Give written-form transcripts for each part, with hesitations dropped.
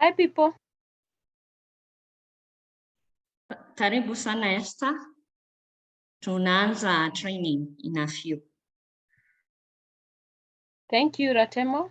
Hi, people. Karibu sana Esther. Tunaanza training in a few. Thank you, Ratemo.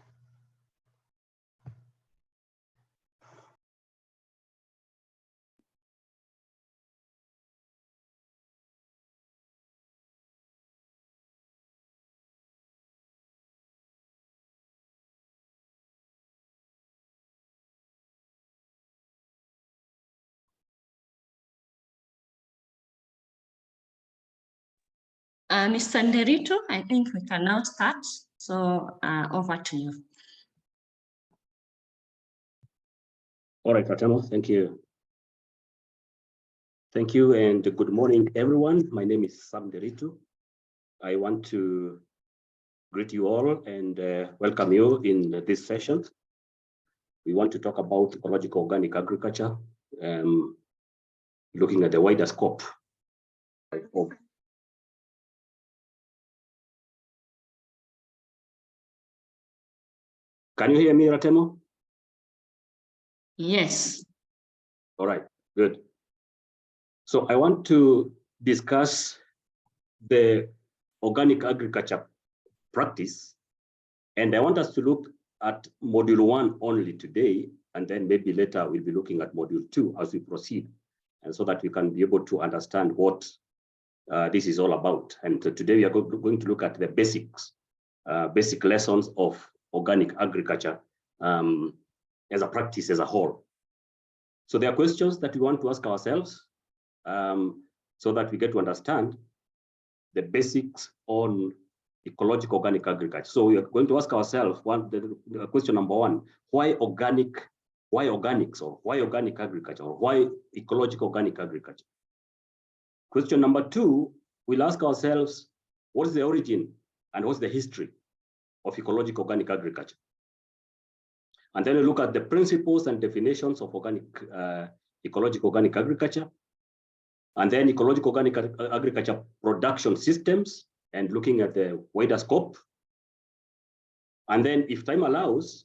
Mr. Nderito, I think we can now start. So over to you. All right, Ratemo, thank you. Thank you and good morning, everyone. My name is Sam Nderito. I want to greet you all and welcome you in this session. We want to talk about ecological organic agriculture, looking at the wider scope of Can you hear me, Ratemo? Yes. All right, good. So I want to discuss the organic agriculture practice, and I want us to look at module 1 only today, and then maybe later we'll be looking at module 2 as we proceed, and so that we can be able to understand what this is all about. And today we are going to look at the basics, basic lessons of organic agriculture as a practice as a whole. So there are questions that we want to ask ourselves so that we get to understand the basics on ecological organic agriculture. So we are going to ask ourselves question number 1, why organics, or why organic agriculture, or why ecological organic agriculture? Question number 2, we'll ask ourselves, what is the origin and what's the history of ecological organic agriculture? And then we look at the principles and definitions of ecological organic agriculture, and then ecological organic agriculture production systems, and looking at the wider scope. And then, if time allows,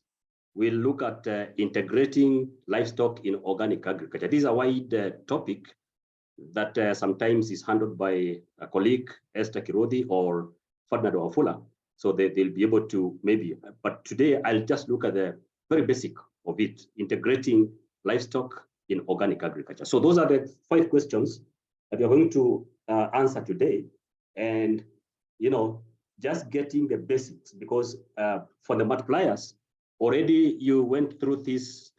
we'll look at integrating livestock in organic agriculture. This is a wide topic that sometimes is handled by a colleague, Esther Kirodi or Ferdinand Wafula. So they'll be able to maybe, but today I'll just look at the very basic of it, integrating livestock in organic agriculture. So those are the 5 questions that we're going to answer today. And, you know, just getting the basics, because for the multipliers, already you went through this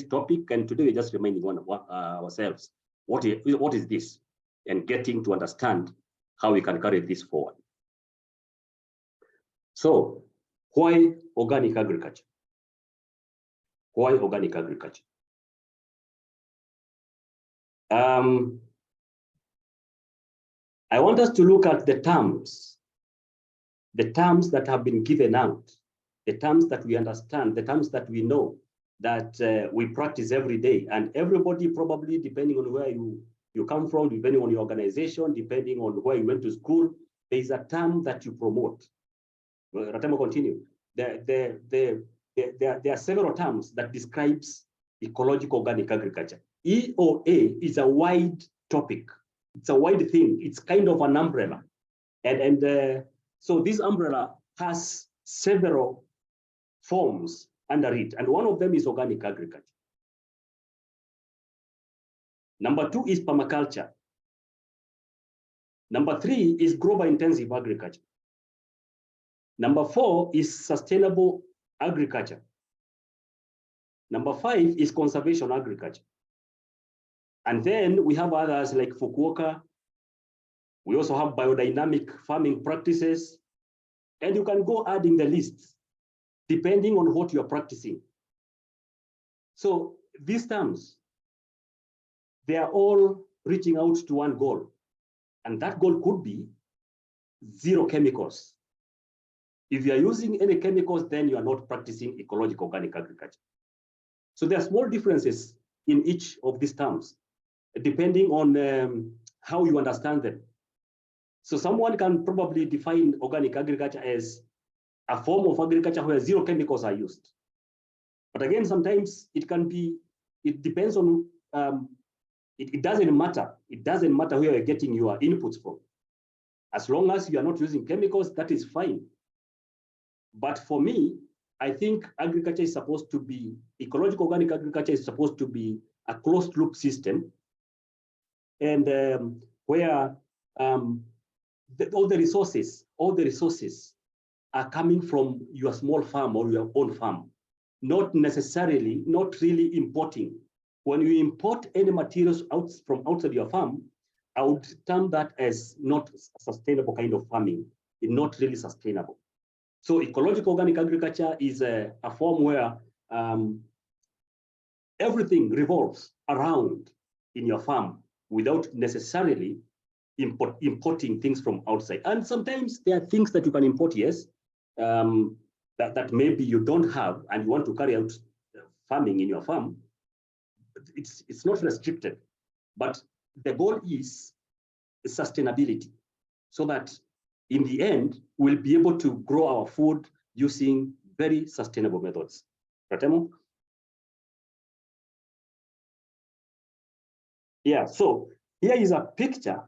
topic, and today we're just reminding ourselves, what is this? And getting to understand how we can carry this forward. So, why organic agriculture? Why organic agriculture? I want us to look at the terms that have been given out, the terms that we understand, the terms that we know, that we practice every day. And everybody probably, depending on where you come from, depending on your organization, depending on where you went to school, there is a term that you promote. Ratemo, continue. There are several terms that describes ecological organic agriculture. EOA is a wide topic. It's a wide thing. It's kind of an umbrella. And so this umbrella has several forms under it. And one of them is organic agriculture. Number 2 is permaculture. Number 3 is global intensive agriculture. Number 4 is sustainable agriculture. Number 5 is conservation agriculture. And then we have others like Fukuoka. We also have biodynamic farming practices. And you can go adding the list depending on what you're practicing. So these terms, they are all reaching out to one goal. And that goal could be 0 chemicals. If you are using any chemicals, then you are not practicing ecological organic agriculture. So there are small differences in each of these terms, depending on how you understand them. So someone can probably define organic agriculture as a form of agriculture where 0 chemicals are used. But again, sometimes it can be, it depends on, it doesn't matter. It doesn't matter where you're getting your inputs from. As long as you are not using chemicals, that is fine. But for me, I think agriculture is supposed to be, ecological organic agriculture is supposed to be a closed loop system, and where all the resources are coming from your small farm or your own farm, not necessarily, not really importing. When you import any materials from outside your farm, I would term that as not a sustainable kind of farming. It's not really sustainable. So ecological organic agriculture is a form where everything revolves around in your farm without necessarily importing things from outside. And sometimes there are things that you can import, yes, that maybe you don't have and you want to carry out farming in your farm. It's not restricted, but the goal is sustainability, so that in the end, we'll be able to grow our food using very sustainable methods. Ratemo? Yeah, so here is a picture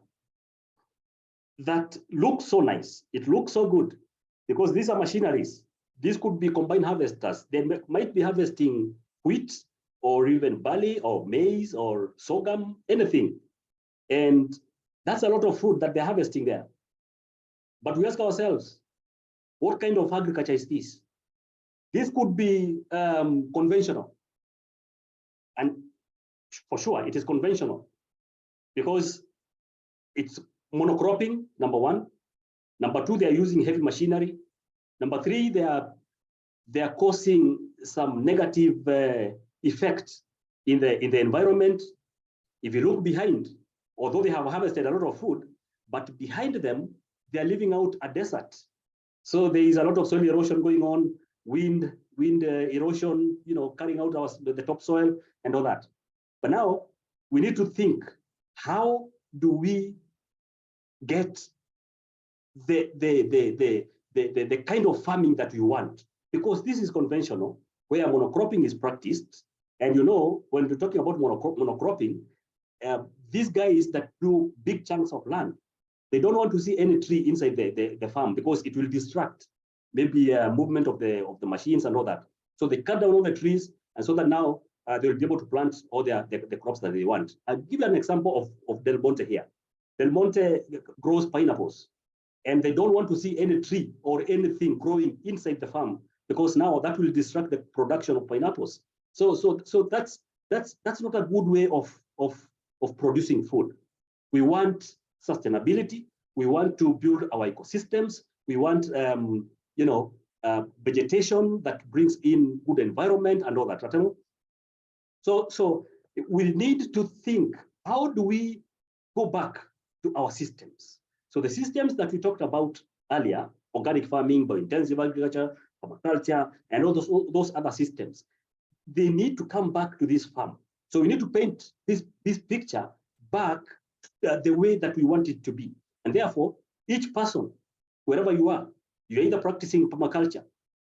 that looks so nice. It looks so good because these are machineries. These could be combined harvesters. They might be harvesting wheat or even barley or maize or sorghum, anything. And that's a lot of food that they're harvesting there. But we ask ourselves, what kind of agriculture is this? This could be conventional. And for sure, it is conventional because it's monocropping, number one. Number two, they're using heavy machinery. Number three, they are causing some negative effect in the environment. If you look behind, although they have harvested a lot of food, but behind them, they're living out a desert. So there is a lot of soil erosion going on, wind erosion, carrying out the topsoil and all that. But now we need to think, how do we get the kind of farming that we want? Because this is conventional, where monocropping is practiced. And when we're talking about monocropping, these guys that do big chunks of land, they don't want to see any tree inside the farm because it will distract maybe movement of the machines and all that. So they cut down all the trees, and so that now they'll be able to plant all the crops that they want. I'll give you an example of Del Monte here. Del Monte grows pineapples, and they don't want to see any tree or anything growing inside the farm because now that will distract the production of pineapples. So that's not a good way of producing food. We want sustainability. We want to build our ecosystems. We want vegetation that brings in good environment and all that. So we need to think, how do we go back to our systems? So the systems that we talked about earlier, organic farming, biointensive agriculture, permaculture, and all those other systems, they need to come back to this farm. So we need to paint this picture back the way that we want it to be. And therefore, each person, wherever you are, you're either practicing permaculture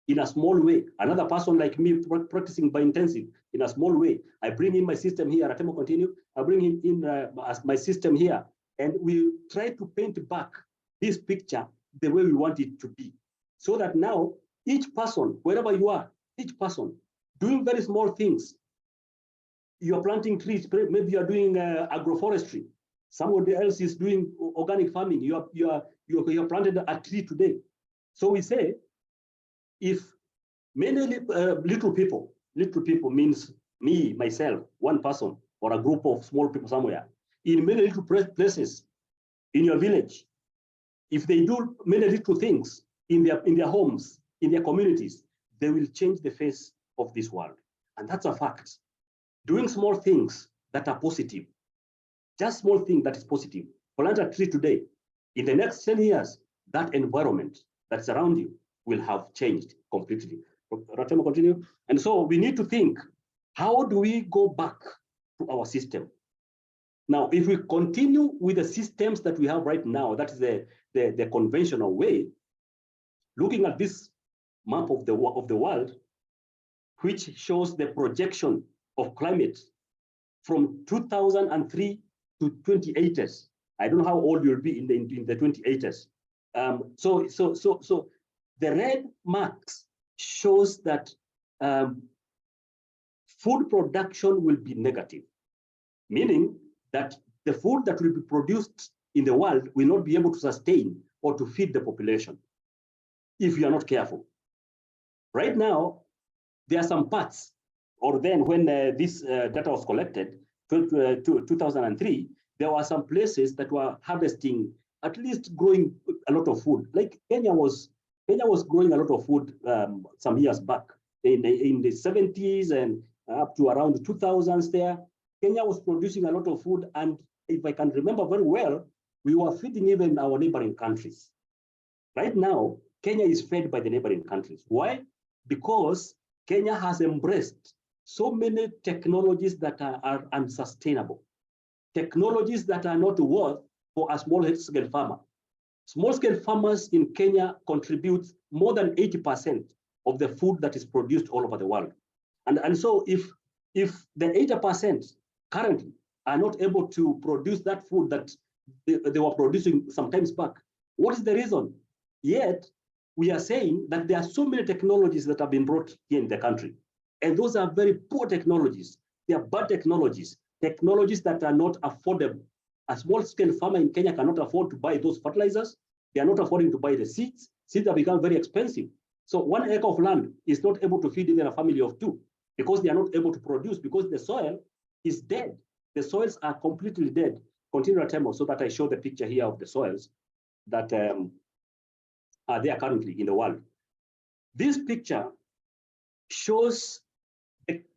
in a small way, another person like me practicing biointensive in a small way. I bring in my system here, Ratemo continue, I bring him in as my system here, and we try to paint back this picture the way we want it to be. So that now, each person, wherever you are, each person doing very small things. You're planting trees, maybe you're doing agroforestry. Somebody else is doing organic farming. You planted a tree today. So we say, if many little people means me, myself, one person, or a group of small people somewhere, in many little places, in your village, if they do many little things in their homes, in their communities, they will change the face of this world. And that's a fact. Doing small things that are positive, just small thing that is positive. Plant a tree today. In the next 10 years, that environment that's around you will have changed completely. Ratemo, continue. And so we need to think, how do we go back to our system? Now, if we continue with the systems that we have right now, that is the conventional way, looking at this map of the world, which shows the projection of climate from 2003 to 2080s. I don't know how old you'll be in the 2080s. So the red marks shows that food production will be negative, meaning that the food that will be produced in the world will not be able to sustain or to feed the population if you are not careful. Right now, there are some parts, or then when this data was collected, 2003, there were some places that were harvesting, at least growing a lot of food. Like Kenya was growing a lot of food some years back in the 70s and up to around the 2000s there. Kenya was producing a lot of food, and if I can remember very well, we were feeding even our neighboring countries. Right now, Kenya is fed by the neighboring countries. Why? Because Kenya has embraced so many technologies that are unsustainable, technologies that are not worth for a small-scale farmer. Small-scale farmers in Kenya contribute more than 80% of the food that is produced all over the world. And so if the 80% currently are not able to produce that food that they were producing sometimes back, what is the reason? Yet, we are saying that there are so many technologies that have been brought here in the country. And those are very poor technologies. They are bad technologies, technologies that are not affordable. A small-scale farmer in Kenya cannot afford to buy those fertilizers. They are not affording to buy the seeds. Seeds have become very expensive. So 1 acre of land is not able to feed even a family of 2 because they are not able to produce, because the soil is dead. The soils are completely dead. Continue, Temo, so that I show the picture here of the soils that are there currently in the world. This picture shows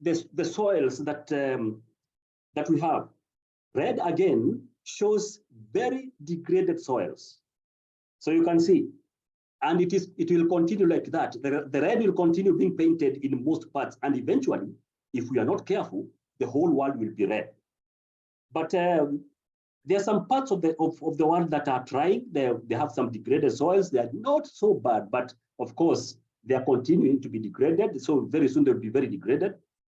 the soils that we have. Red again shows very degraded soils. So you can see, and it will continue like that. The red will continue being painted in most parts, and eventually, if we are not careful, the whole world will be red. But there are some parts of the world that are trying. They have some degraded soils. They are not so bad, but of course, they are continuing to be degraded. So very soon they'll be very degraded.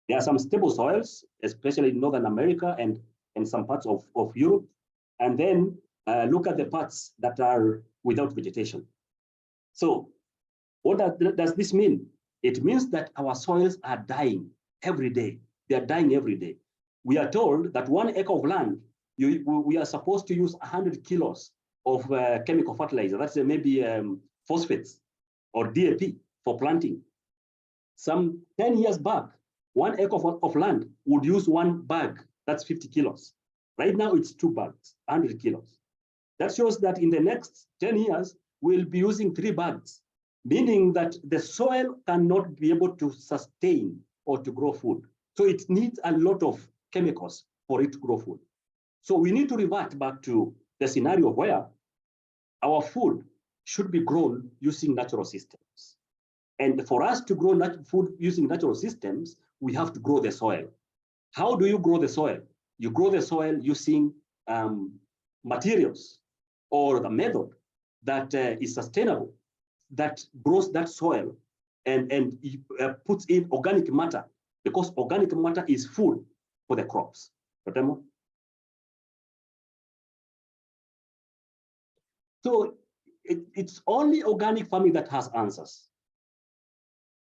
There are some stable soils, especially in Northern America and some parts of Europe. And then look at the parts that are without vegetation. So what does this mean? It means that our soils are dying every day. They are dying every day. We are told that 1 acre of land, we are supposed to use 100 kilos of chemical fertilizer. That's maybe phosphates or DAP for planting. Some 10 years back, 1 acre of land would use 1 bag. That's 50 kilos. Right now, it's 2 bags, 100 kilos. That shows that in the next 10 years, we'll be using 3 bags, meaning that the soil cannot be able to sustain or to grow food. So it needs a lot of chemicals for it to grow food. So we need to revert back to the scenario where our food should be grown using natural systems. And for us to grow food using natural systems, we have to grow the soil. How do you grow the soil? You grow the soil using materials or the method that is sustainable, that grows that soil and puts in organic matter, because organic matter is food for the crops. So it's only organic farming that has answers.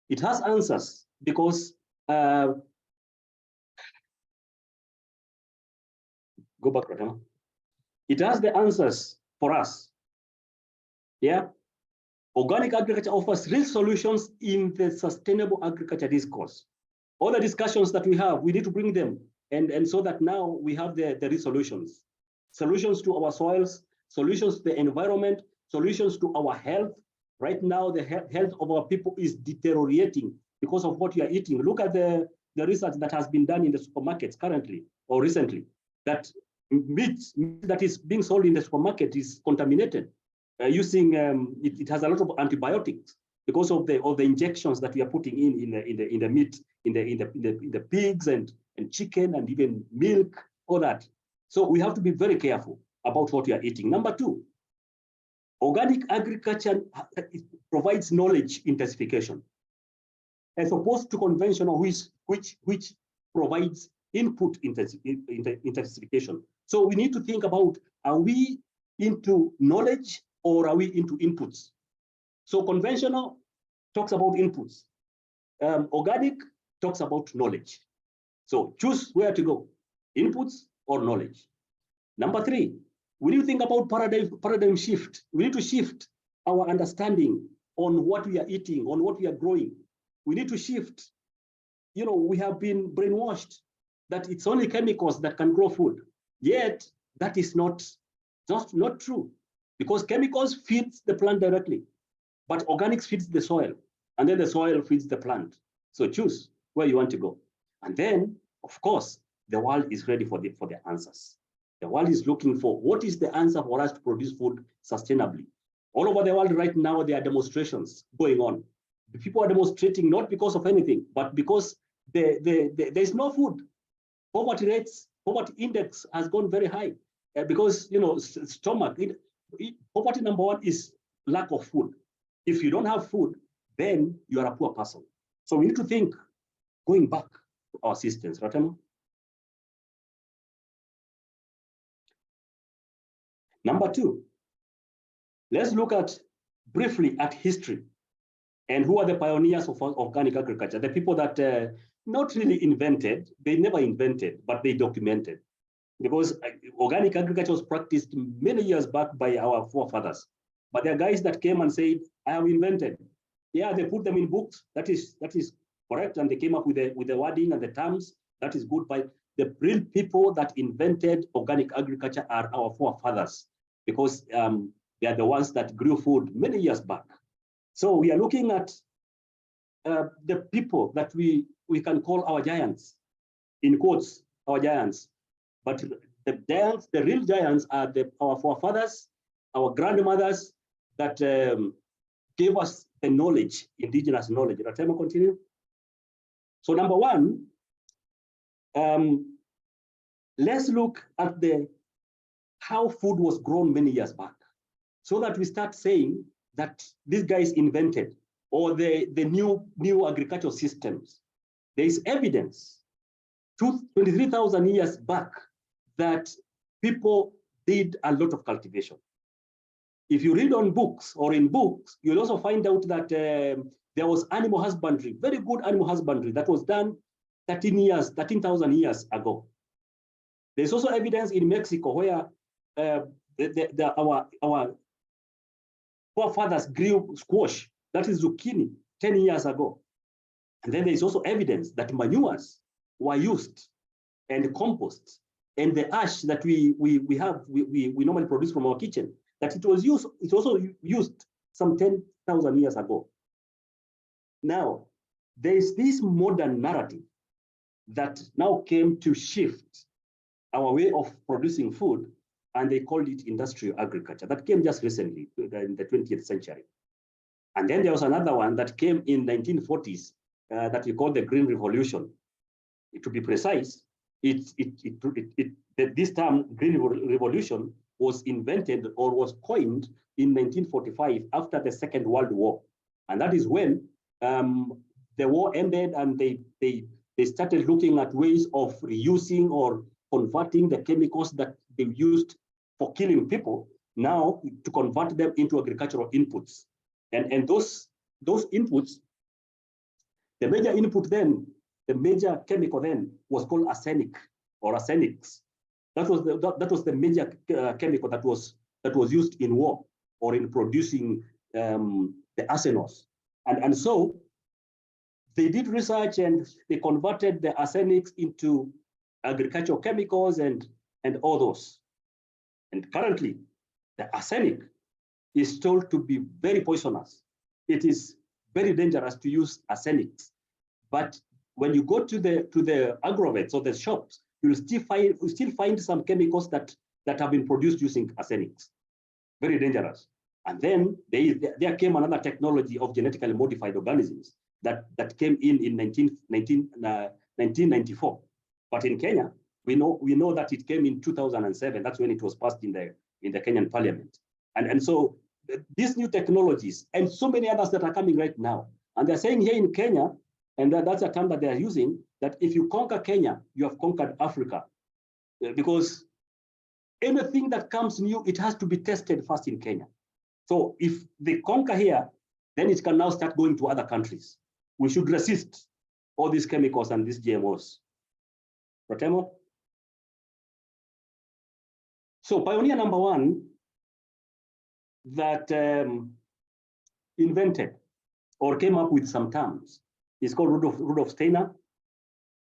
It has answers because go back, Ratama. It has the answers for us. Yeah. Organic agriculture offers real solutions in the sustainable agriculture discourse. All the discussions that we have, we need to bring them. And so that now we have the real solutions. Solutions to our soils, solutions to the environment, solutions to our health. Right now, the health of our people is deteriorating because of what we are eating. Look at the research that has been done in the supermarkets currently or recently, that meat that is being sold in the supermarket is contaminated using, it has a lot of antibiotics because of the injections that we are putting in the meat, in the pigs and chicken and even milk, all that. So we have to be very careful about what we are eating. Number 2, organic agriculture provides knowledge intensification. as opposed to conventional, which provides input intensification. So we need to think about, are we into knowledge or are we into inputs? So conventional talks about inputs. Organic talks about knowledge. So choose where to go, inputs or knowledge. Number three, we need to think about paradigm shift. We need to shift our understanding on what we are eating, on what we are growing. We need to shift. You know, we have been brainwashed that it's only chemicals that can grow food. Yet that is not true, because chemicals feed the plant directly, but organics feeds the soil, and then the soil feeds the plant. So choose where you want to go. And then, of course, the world is ready for the answers. The world is looking for what is the answer for us to produce food sustainably. All over the world right now, there are demonstrations going on. The people are demonstrating not because of anything, but because there's no food. Poverty index has gone very high because, you know, poverty number one is lack of food. If you don't have food, then you are a poor person. So we need to think going back to our systems. Ratemo? Number two, let's look briefly at history and who are the pioneers of organic agriculture, the people that not really invented, they never invented, but they documented. Because organic agriculture was practiced many years back by our forefathers. But there are guys that came and said, I have invented. Yeah, they put them in books. That is correct. And they came up with the wording and the terms. That is good. But the real people that invented organic agriculture are our forefathers, because they are the ones that grew food many years back. So we are looking at the people that we can call our giants, in quotes, our giants. But the giants, the real giants, are our forefathers, our grandmothers that gave us the knowledge, indigenous knowledge. Ratemo, continue. So number one, let's look at how food was grown many years back, so that we start saying that these guys invented, or the new agricultural systems. There is evidence 23,000 years back that people did a lot of cultivation. If you read on books or in books, you'll also find out that there was animal husbandry, very good animal husbandry that was done 13,000 years ago. There's also evidence in Mexico where our forefathers grew squash, that is zucchini, 10 years ago. And then there's also evidence that manures were used, and compost, and the ash that we normally produce from our kitchen, that it was used, it's also used some 10,000 years ago. Now, there's this modern narrative that now came to shift our way of producing food, and they called it industrial agriculture. That came just recently in the 20th century. And then there was another one that came in 1940s that we call the Green Revolution. To be precise, this term, Green Revolution, was invented or was coined in 1945 after the Second World War. And that is when the war ended, and they started looking at ways of reusing or converting the chemicals that they used for killing people, now to convert them into agricultural inputs. And those inputs, the major input then, the major chemical then was called arsenic or arsenics. That was the major chemical that was used in war or in producing the arsenals. And so they did research, and they converted the arsenics into agricultural chemicals and all those. And currently, the arsenic is told to be very poisonous. It is very dangerous to use arsenics. But when you go to the agrovets or the shops, you'll still find some chemicals that have been produced using arsenics. Very dangerous. And then there came another technology of genetically modified organisms that came in 1994. But in Kenya, we know that it came in 2007. That's when it was passed in the Kenyan parliament. And so these new technologies and so many others that are coming right now, and they're saying here in Kenya, And that's a term that they are using, that if you conquer Kenya, you have conquered Africa. Because anything that comes new, it has to be tested first in Kenya. So if they conquer here, then it can now start going to other countries. We should resist all these chemicals and these GMOs. Rotemo? So pioneer number one that invented or came up with some terms is called Rudolf Steiner.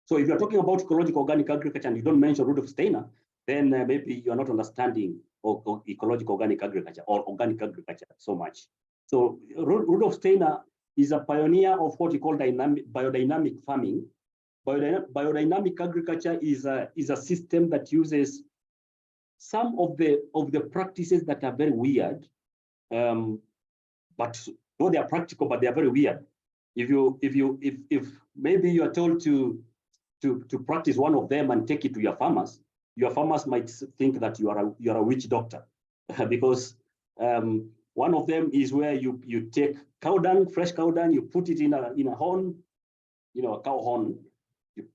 So if you're talking about ecological organic agriculture and you don't mention Rudolf Steiner, then maybe you're not understanding ecological organic agriculture or organic agriculture so much. So Rudolf Steiner is a pioneer of what we call biodynamic farming. Biodynamic agriculture is a system that uses some of the practices that are very weird, but though they are practical, but they are very weird. If maybe you are told to practice one of them and take it to your farmers might think that you are a witch doctor, because one of them is where you take cow dung, fresh cow dung, you put it in a horn, a cow horn,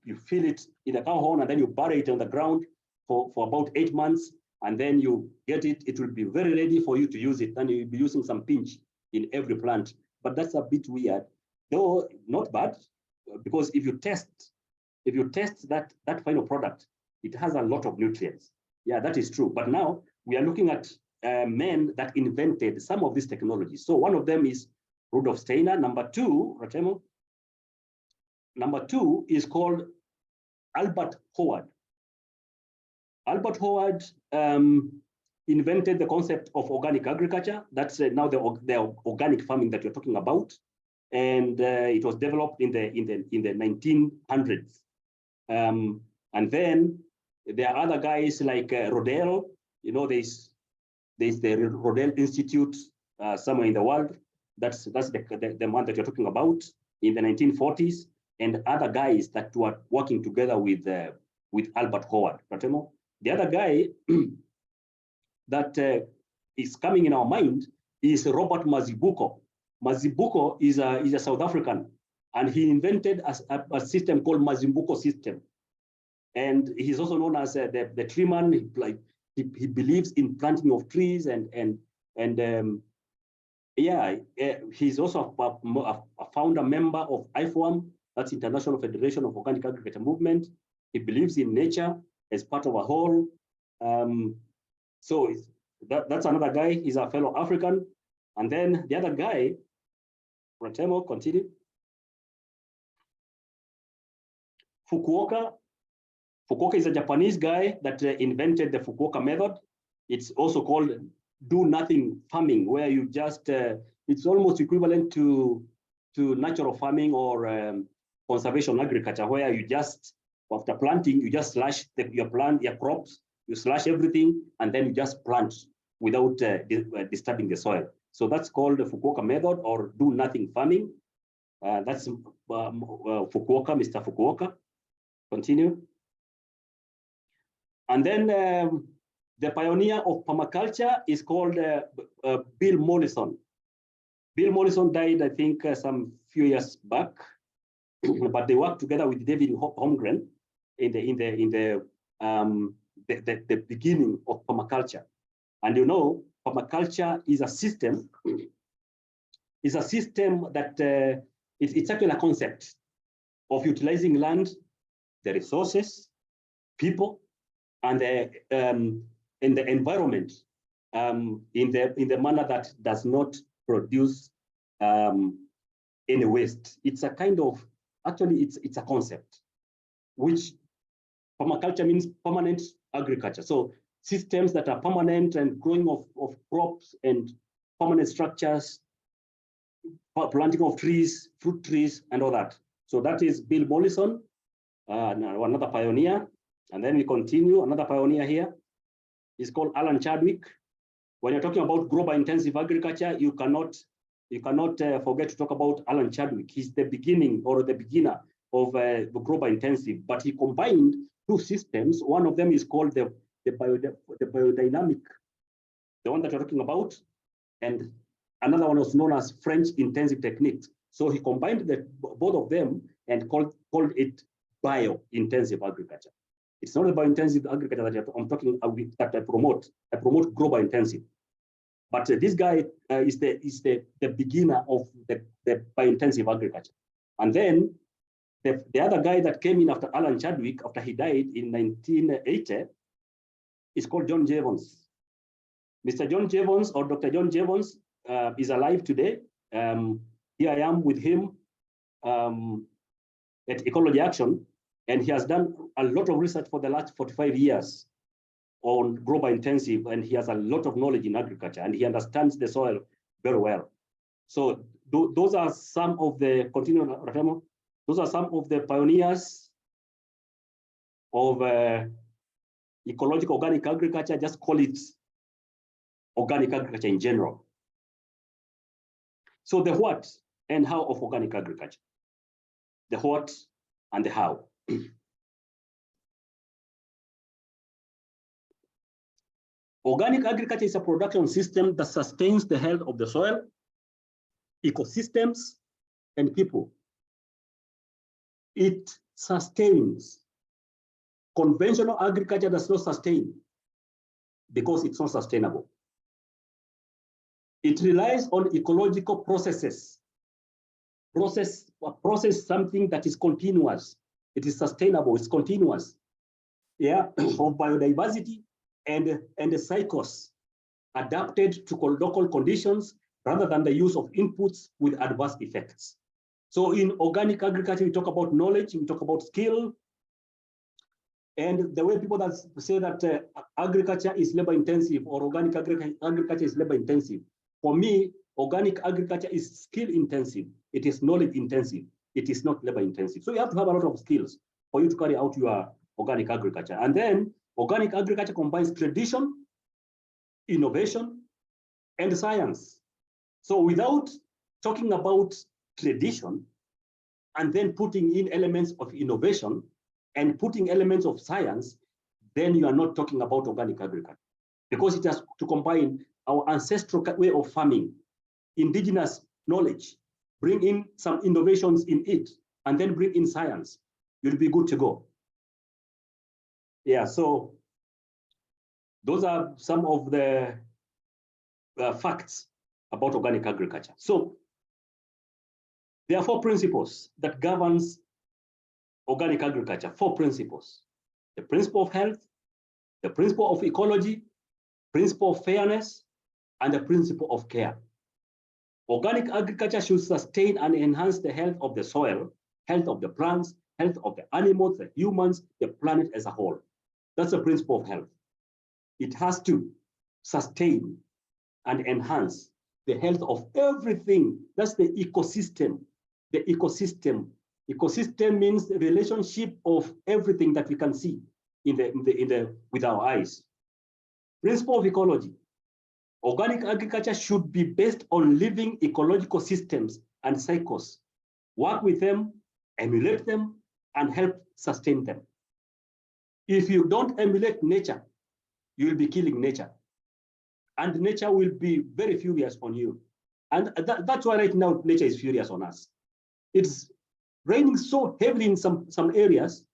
you fill it in a cow horn, and then you bury it on the ground for about 8 months, and then you get it. It will be very ready for you to use it, and you'll be using some pinch in every plant. But that's a bit weird, though not bad, because if you test that final product, it has a lot of nutrients. Yeah, that is true. But now we are looking at men that invented some of these technologies. So one of them is Rudolf Steiner. Number two, Rotemo. Number two is called Albert Howard. Albert Howard invented the concept of organic agriculture. That's now the organic farming that you're talking about, and it was developed in the 1900s. And then there are other guys like Rodell. There's the Rodell Institute somewhere in the world. That's the one that you're talking about in the 1940s, and other guys that were working together with Albert Howard. The other guy that is coming in our mind is Robert Mazibuko. Mazibuko is a South African, and he invented a system called Mazibuko system. And he's also known as the tree man. He believes in planting of trees, and he's also a founder member of IFOAM, that's International Federation of Organic Agriculture Movement. He believes in nature as part of a whole. So that's another guy. He's a fellow African. And then the other guy, Rotemo, continue. Fukuoka. Fukuoka is a Japanese guy that invented the Fukuoka method. It's also called do-nothing farming, where you just, it's almost equivalent to natural farming or conservation agriculture, where you just, after planting, you just slash your crops, you slash everything, and then you just plant without disturbing the soil. So that's called the Fukuoka method, or do-nothing farming. That's Fukuoka, Mr. Fukuoka. Continue. And then the pioneer of permaculture is called Bill Mollison. Bill Mollison died, I think, some few years back, but they worked together with David Holmgren in the beginning of permaculture. And permaculture is a system. Is a system that it's actually a concept of utilizing land, the resources, people, and in the environment in the manner that does not produce any waste. It's a kind of, actually it's a concept, which permaculture means permanent agriculture. So systems that are permanent and growing of crops and permanent structures, planting of trees, fruit trees, and all that. So that is Bill Mollison, another pioneer. And then we continue, another pioneer here is called Alan Chadwick. When you're talking about global intensive agriculture, you cannot forget to talk about Alan Chadwick. He's the beginning or the beginner of the global intensive, but he combined two systems. One of them is called the biodynamic, the one that you're talking about, and another one was known as French intensive techniques. So he combined both of them, and called it bio-intensive agriculture. It's not about intensive agriculture that I'm talking that I promote. I promote global intensive. But this guy is the beginner of the bio-intensive agriculture. And then the other guy that came in after Alan Chadwick, after he died in 1980, is called John Jevons. Mr. John Jevons or Dr. John Jevons is alive today. Here I am with him at Ecology Action, and he has done a lot of research for the last 45 years on global intensive, and he has a lot of knowledge in agriculture, and he understands the soil very well. So those are some of the, continue, Ratemo, those are some of the pioneers of ecological organic agriculture. Just call it organic agriculture in general. So the what and how of organic agriculture. The what and the how. Organic agriculture is a production system that sustains the health of the soil, ecosystems, and people. It sustains. Conventional agriculture does not sustain because it's not sustainable. It relies on ecological processes. Process something that is continuous. It is sustainable, it's continuous. Yeah, of biodiversity and the cycles adapted to local conditions rather than the use of inputs with adverse effects. So in organic agriculture, we talk about knowledge, we talk about skill, and the way people that say that agriculture is labor intensive or organic agriculture is labor intensive. For me, organic agriculture is skill intensive. It is knowledge intensive. It is not labor intensive. So you have to have a lot of skills for you to carry out your organic agriculture. And then organic agriculture combines tradition, innovation, and science. So without talking about tradition and then putting in elements of innovation and putting elements of science, then you are not talking about organic agriculture, because it has to combine our ancestral way of farming, indigenous knowledge, bring in some innovations in it, and then bring in science. You'll be good to go. Yeah, so those are some of the facts about organic agriculture. So there are 4 principles that governs organic agriculture, 4 principles. The principle of health, the principle of ecology, principle of fairness, and the principle of care. Organic agriculture should sustain and enhance the health of the soil, health of the plants, health of the animals, the humans, the planet as a whole. That's the principle of health. It has to sustain and enhance the health of everything. That's the ecosystem. The ecosystem. Ecosystem means the relationship of everything that we can see with our eyes. Principle of ecology. Organic agriculture should be based on living ecological systems and cycles. Work with them, emulate them, and help sustain them. If you don't emulate nature, you will be killing nature. And nature will be very furious on you. And that's why right now nature is furious on us. It's raining so heavily in some areas.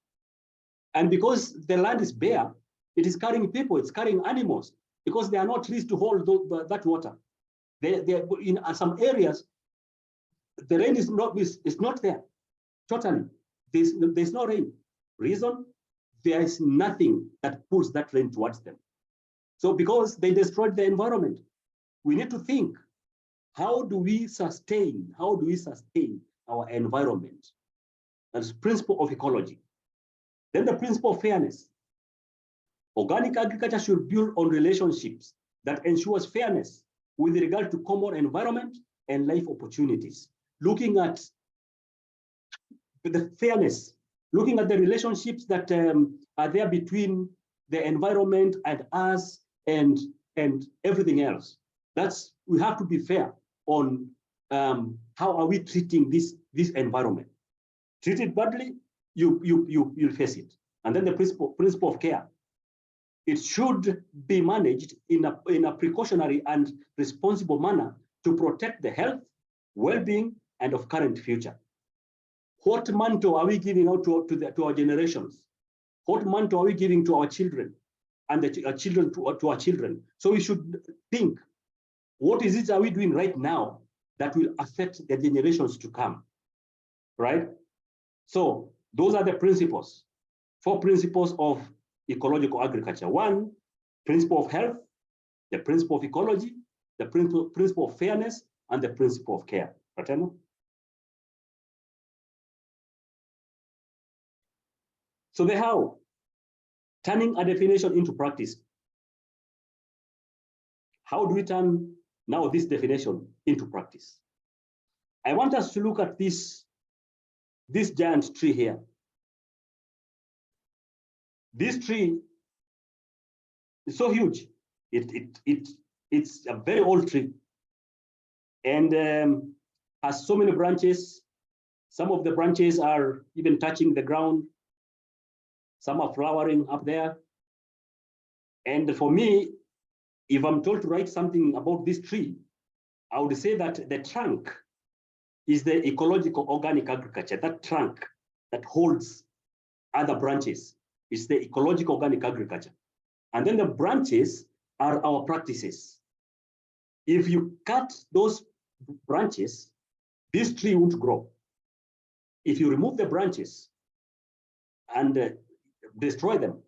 And because the land is bare, it is carrying people, it's carrying animals, because there are no trees to hold that water. In some areas, the rain is not there, totally. There's no rain. Reason? There is nothing that pulls that rain towards them. So because they destroyed the environment, we need to think, how do we sustain our environment? That's the principle of ecology. Then the principle of fairness. Organic agriculture should build on relationships that ensures fairness with regard to common environment and life opportunities. Looking at the fairness, looking at the relationships that are there between the environment and us and everything else. We have to be fair on how are we treating this environment. Treat it badly, you'll face it. And then the principle of care. It should be managed in a precautionary and responsible manner to protect the health, well-being, and of current future. What mantle are we giving out to our generations? What mantle are we giving to our children and our children to our children? So we should think, what is it are we doing right now that will affect the generations to come, right? So those are the principles, 4 principles of ecological agriculture. 1, principle of health, the principle of ecology, the principle of fairness, and the principle of care. Ratemo? So the how, turning a definition into practice. How do we turn now this definition into practice? I want us to look at this giant tree here. This tree is so huge. It's a very old tree and has so many branches. Some of the branches are even touching the ground. Some are flowering up there. And for me, if I'm told to write something about this tree, I would say that the trunk is the ecological organic agriculture. That trunk that holds other branches is the ecological organic agriculture. And then the branches are our practices. If you cut those branches, this tree won't grow. If you remove the branches and destroy them,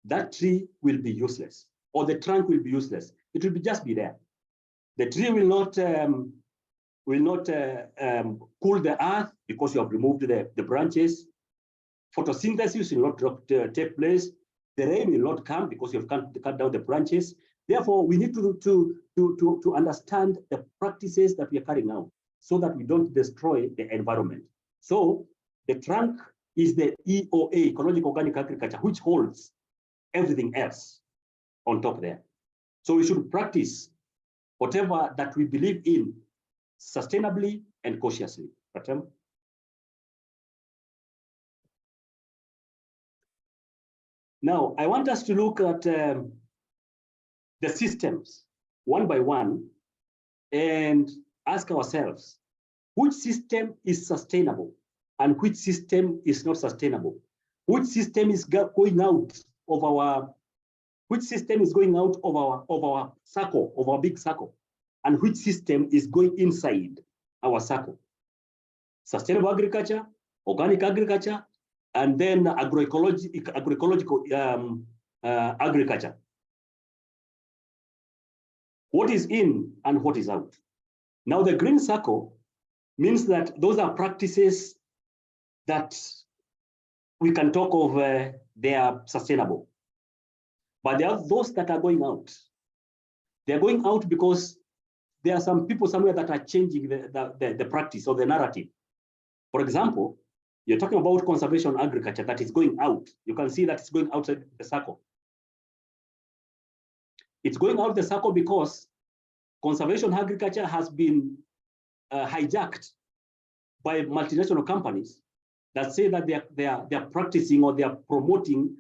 that tree will be useless, or the trunk will be useless. It will just be there. The tree will not cool the earth because you have removed the branches. Photosynthesis will not take place. The rain will not come because you have cut down the branches. Therefore, we need to understand the practices that we are carrying out so that we don't destroy the environment. So the trunk is the EOA, ecological organic agriculture, which holds everything else on top there. So we should practice whatever that we believe in sustainably and cautiously. Ratem? Now, I want us to look at the systems one by one and ask ourselves, which system is sustainable and which system is not sustainable? Which system is going out of our, which system is going out of our circle, of our big circle, and which system is going inside our circle? Sustainable agriculture, organic agriculture, and then agroecological agriculture. What is in and what is out? Now, the green circle means that those are practices that we can talk of, they are sustainable. But there are those that are going out. They're going out because there are some people somewhere that are changing the practice or the narrative. For example, you're talking about conservation agriculture that is going out. You can see that it's going outside the circle. It's going out the circle because conservation agriculture has been hijacked by multinational companies that say that they are practicing or they are promoting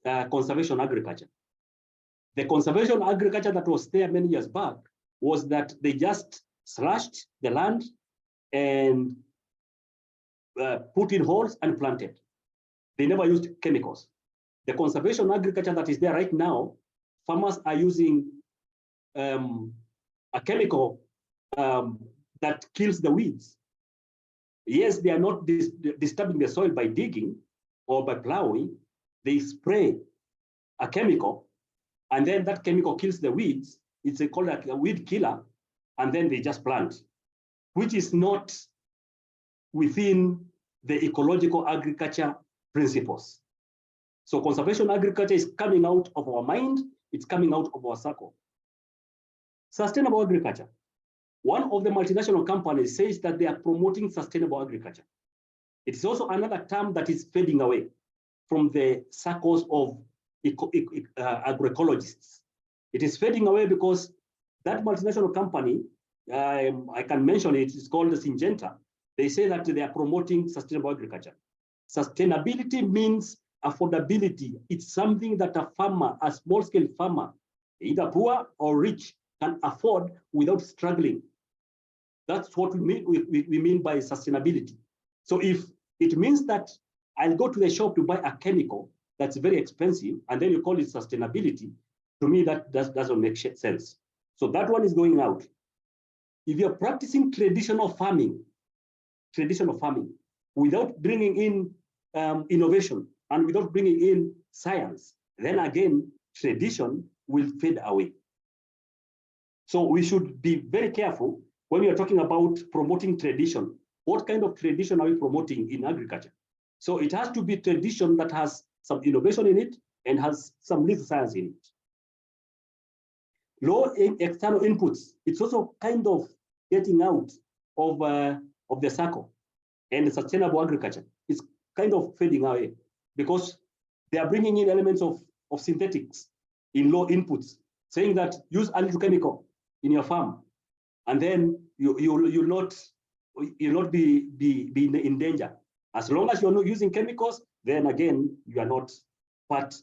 conservation agriculture. The conservation agriculture that was there many years back was that they just slashed the land and put in holes and planted. They never used chemicals. The conservation agriculture that is there right now, farmers are using a chemical that kills the weeds. Yes, they are not disturbing the soil by digging or by plowing. They spray a chemical, and then that chemical kills the weeds. It's called a weed killer, and then they just plant, which is not within the ecological agriculture principles. So conservation agriculture is coming out of our mind, it's coming out of our circle. Sustainable agriculture. One of the multinational companies says that they are promoting sustainable agriculture. It's also another term that is fading away from the circles of agroecologists. It is fading away because that multinational company, I can mention it, it's called Syngenta. They say that they are promoting sustainable agriculture. Sustainability means affordability. It's something that a farmer, a small-scale farmer, either poor or rich, can afford without struggling. That's what we mean by sustainability. So if it means that I'll go to the shop to buy a chemical that's very expensive, and then you call it sustainability. To me, that doesn't make sense. So that one is going out. If you're practicing traditional farming without bringing in innovation and without bringing in science, then again, tradition will fade away. So we should be very careful when we are talking about promoting tradition. What kind of tradition are we promoting in agriculture? So it has to be tradition that has some innovation in it and has some little science in it. Low external inputs, it's also kind of getting out of the circle, and sustainable agriculture is kind of fading away because they are bringing in elements of synthetics in low inputs, saying that use a little chemical in your farm, and then you'll not be in danger. As long as you're not using chemicals, then again you are not part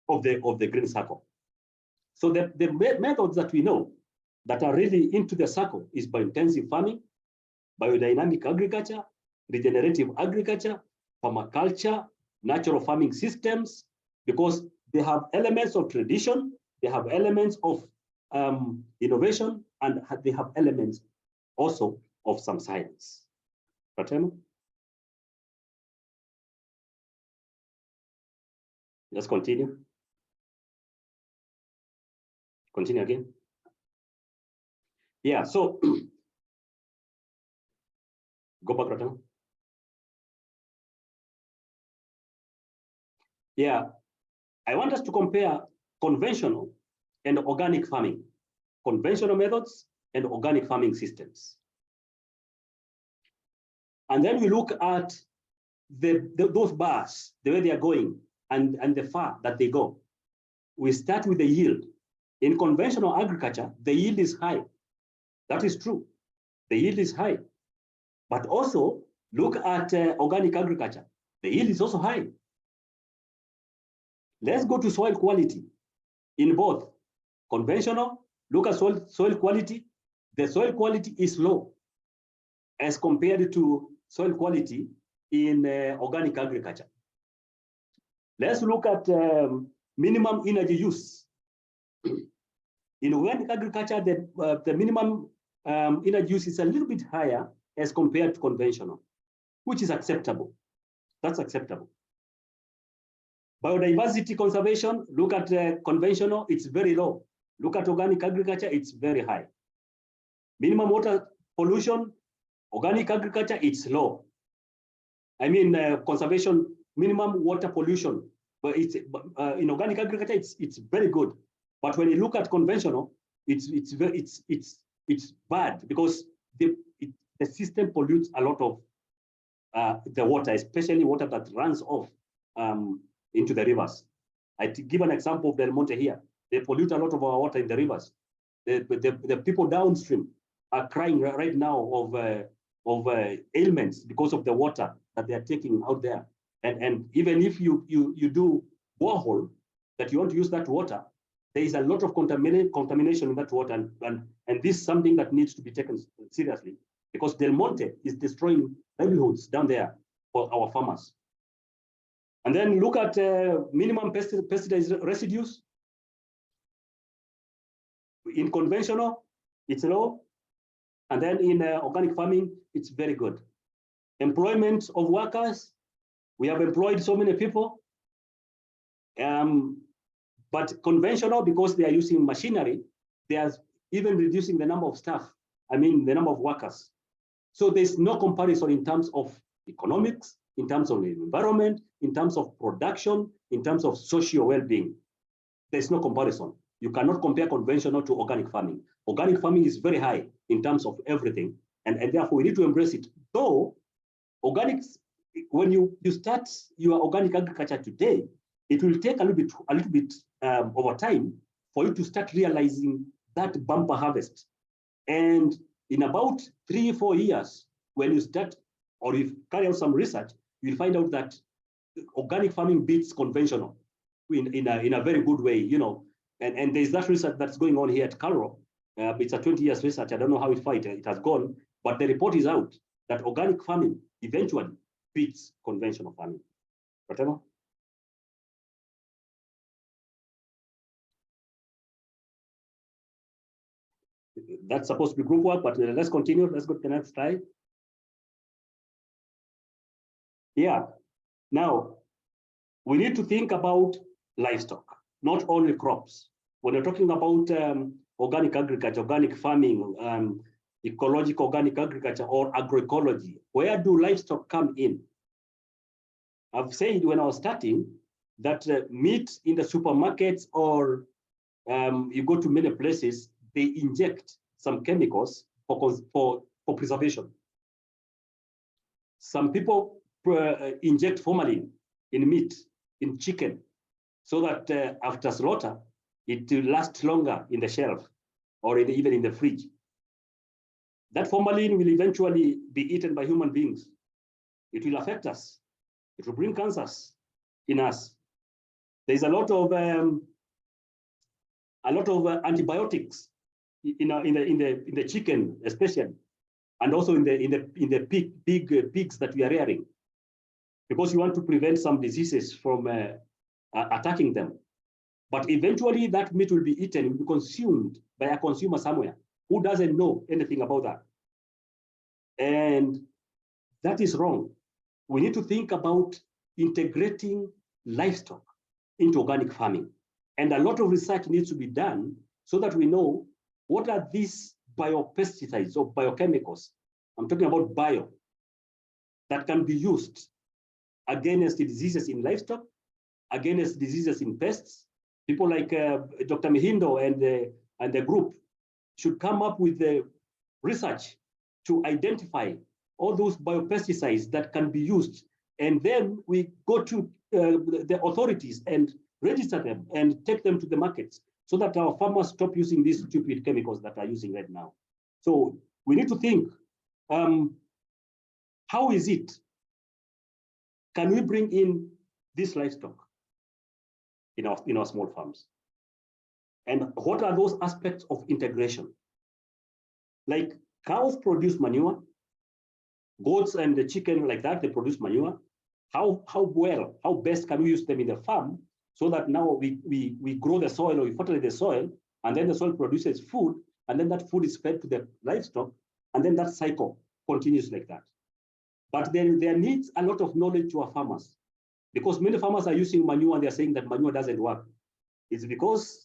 of the green circle. So the methods that we know that are really into the circle is biointensive farming, biodynamic agriculture, regenerative agriculture, permaculture, natural farming systems, because they have elements of tradition, they have elements of innovation, and they have elements also of some science. Ratemo? Let's continue. Continue again. Yeah, so go back, Ratemo. Yeah, I want us to compare conventional and organic farming, conventional methods and organic farming systems. And then we look at those bars, the way they are going, and the far that they go. We start with the yield. In conventional agriculture, the yield is high. That is true. The yield is high. But also, look at organic agriculture. The yield is also high. Let's go to soil quality. In both conventional, look at soil quality. The soil quality is low as compared to soil quality in organic agriculture. Let's look at minimum energy use. In organic agriculture, the minimum energy use is a little bit higher as compared to conventional, which is acceptable. That's acceptable. Biodiversity conservation, look at conventional, it's very low. Look at organic agriculture, it's very high. Minimum water pollution, organic agriculture, it's low. I mean, conservation, minimum water pollution, but it's in organic agriculture, it's very good. But when you look at conventional, it's bad because the system pollutes a lot of the water, especially water that runs off into the rivers. I give an example of Del Monte here. They pollute a lot of our water in the rivers. The people downstream are crying right now of ailments because of the water that they are taking out there. And even if you do borehole that you want to use that water, there is a lot of contamination in that water, and this is something that needs to be taken seriously because Del Monte is destroying livelihoods down there for our farmers. And then look at minimum pesticide residues. In conventional, it's low. And then in organic farming, it's very good. Employment of workers, we have employed so many people. But conventional, because they are using machinery, they are even reducing the number of staff, the number of workers. So there's no comparison in terms of economics, in terms of the environment, in terms of production, in terms of social well-being. There's no comparison. You cannot compare conventional to organic farming. Organic farming is very high in terms of everything, and therefore we need to embrace it. Though organics, when you start your organic agriculture today, it will take a little bit over time for you to start realizing that bumper harvest. And in about 3-4 years, when you start or you carry out some research, you'll find out that organic farming beats conventional in a very good way, And there's that research that's going on here at Calro. It's a 20 years research. I don't know how it has gone, but the report is out that organic farming eventually beats conventional farming. Whatever. That's supposed to be group work, but let's continue. Let's go to the next slide. Yeah. Now, we need to think about livestock, not only crops. When you're talking about organic agriculture, organic farming, ecological organic agriculture, or agroecology, where do livestock come in? I've said when I was starting that meat in the supermarkets or you go to many places, they inject some chemicals for preservation. Some people inject formalin in meat, in chicken, so that after slaughter, it will last longer in the shelf or even in the fridge. That formalin will eventually be eaten by human beings. It will affect us. It will bring cancers in us. There's a lot of antibiotics in the chicken, especially, and also in the pigs that we are rearing, because you want to prevent some diseases from attacking them. But eventually, that meat will be eaten, will be consumed by a consumer somewhere who doesn't know anything about that. And that is wrong. We need to think about integrating livestock into organic farming. And a lot of research needs to be done so that we know what are these biopesticides or biochemicals, I'm talking about bio, that can be used against the diseases in livestock, against diseases in pests. People like Dr. Mihindo and the group should come up with the research to identify all those biopesticides that can be used. And then we go to the authorities and register them and take them to the markets so that our farmers stop using these stupid chemicals that are using right now. So we need to think, how is it? Can we bring in this livestock in our small farms? And what are those aspects of integration? Like cows produce manure, goats and the chicken like that, they produce manure. How best can we use them in the farm so that now we grow the soil or we fertilize the soil, and then the soil produces food, and then that food is fed to the livestock, and then that cycle continues like that. But there needs a lot of knowledge to our farmers, because many farmers are using manure and they're saying that manure doesn't work. It's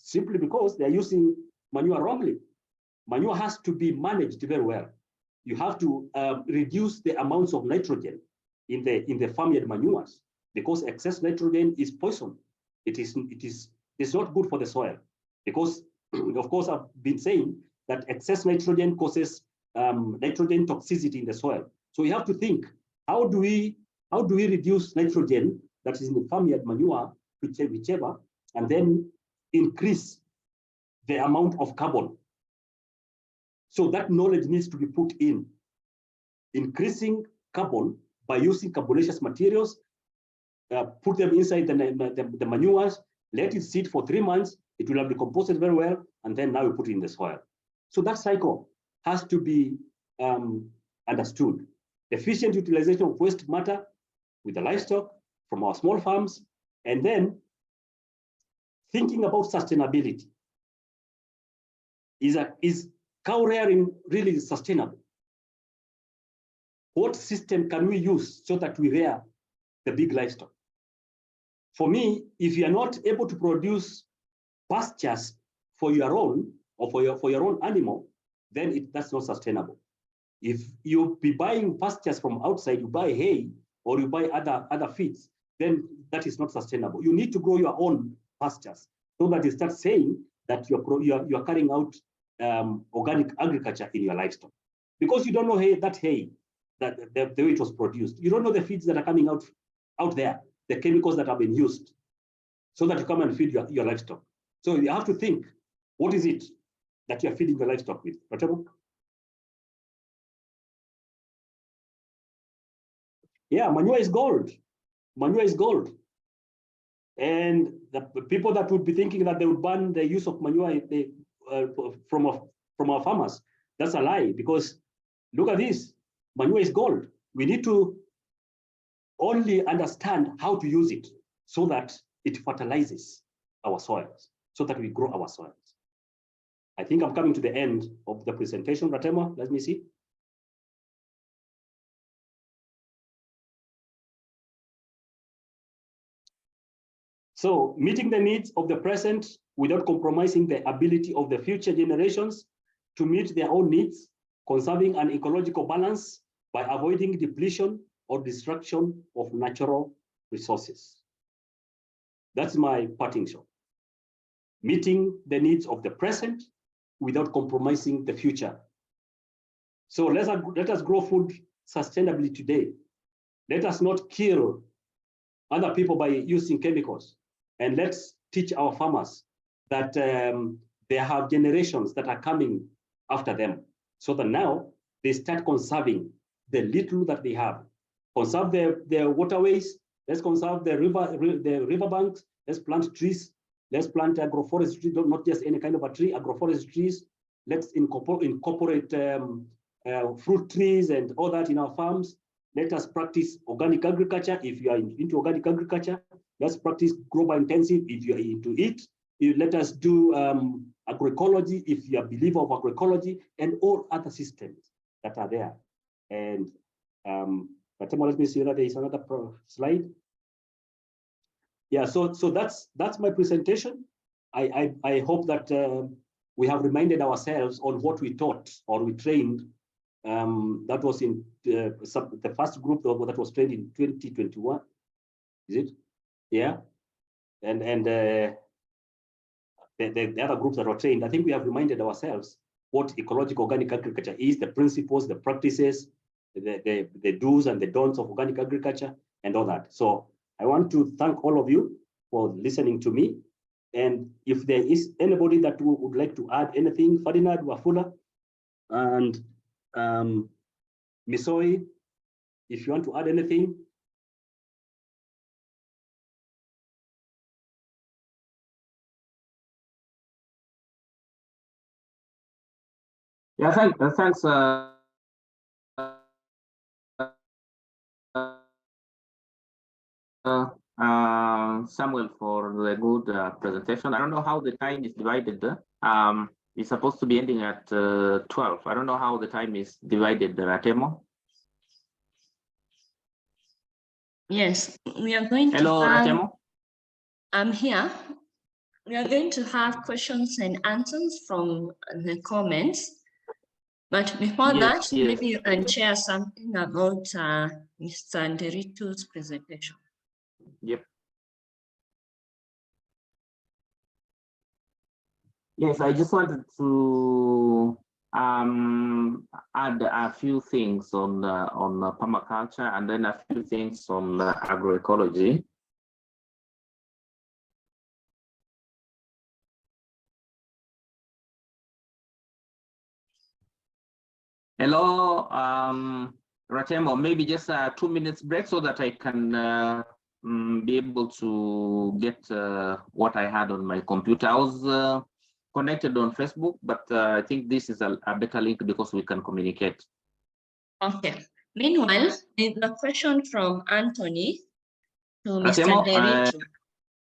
simply because they're using manure wrongly. Manure has to be managed very well. You have to reduce the amounts of nitrogen in the farmyard manures, because excess nitrogen is poison. It's not good for the soil, because of course I've been saying that excess nitrogen causes nitrogen toxicity in the soil. So we have to think, how do we reduce nitrogen that is in the farmyard manure, whichever, and then increase the amount of carbon. So that knowledge needs to be put in. Increasing carbon by using carbonaceous materials, put them inside the manures, let it sit for 3 months, it will have decomposed very well, and then now you put it in the soil. So that cycle has to be understood. Efficient utilization of waste matter with the livestock from our small farms, and then thinking about sustainability. Is cow rearing really sustainable? What system can we use so that we rear the big livestock? For me, if you are not able to produce pastures for your own or for your own animal, then that's not sustainable. If you be buying pastures from outside, you buy hay or you buy other feeds, then that is not sustainable. You need to grow your own pastures so that you start saying that you're carrying out organic agriculture in your livestock, because you don't know that hay, that the way it was produced. You don't know the feeds that are coming out there, the chemicals that have been used, so that you come and feed your livestock. So you have to think, what is it that you're feeding your livestock with? Whatever. Yeah, manure is gold. Manure is gold. And the people that would be thinking that they would ban the use of manure from our farmers, that's a lie, because look at this, manure is gold. We need to only understand how to use it so that it fertilizes our soils, so that we grow our soils. I think I'm coming to the end of the presentation, Ratemo. Let me see. So meeting the needs of the present without compromising the ability of the future generations to meet their own needs, conserving an ecological balance by avoiding depletion or destruction of natural resources. That's my parting shot. Meeting the needs of the present without compromising the future. So let us grow food sustainably today. Let us not kill other people by using chemicals. And let's teach our farmers that they have generations that are coming after them, so that now they start conserving the little that they have. Conserve their waterways. Let's conserve the riverbanks. Let's plant trees. Let's plant agroforestry, not just any kind of a tree, agroforest trees. Let's incorporate fruit trees and all that in our farms. Let us practice organic agriculture if you are into organic agriculture. Let's practice grow by intensive if you are into it. Let us do agroecology if you are a believer of agroecology, and all other systems that are there. And let me see that there is another slide. Yeah, so that's my presentation. I hope that we have reminded ourselves on what we taught or we trained. That was in the first group that was trained in 2021. Is it? Yeah. And the other groups that were trained, I think we have reminded ourselves what ecological organic agriculture is, the principles, the practices, the do's and the don'ts of organic agriculture and all that. So I want to thank all of you for listening to me. And if there is anybody that would like to add anything, Ferdinand, Wafula, and Misoi, if you want to add anything. Yeah, thanks. Samuel, for the good presentation. I don't know how the time is divided. It's supposed to be ending at 12. I don't know how the time is divided, Ratemo. Yes, we are going Hello, to have, Ratemo. I'm here. We are going to have questions and answers from the comments. But before that, maybe you can share something about Mr. Nderitu's presentation. Yep. Yes, I just wanted to add a few things on permaculture and then a few things on agroecology. Hello, Ratemo, maybe just a 2 minutes break so that I can be able to get what I had on my computer. I was connected on Facebook, but I think this is a better link because we can communicate. Okay. Meanwhile, there's a question from Anthony to Mr. Ratemo, Nderitu.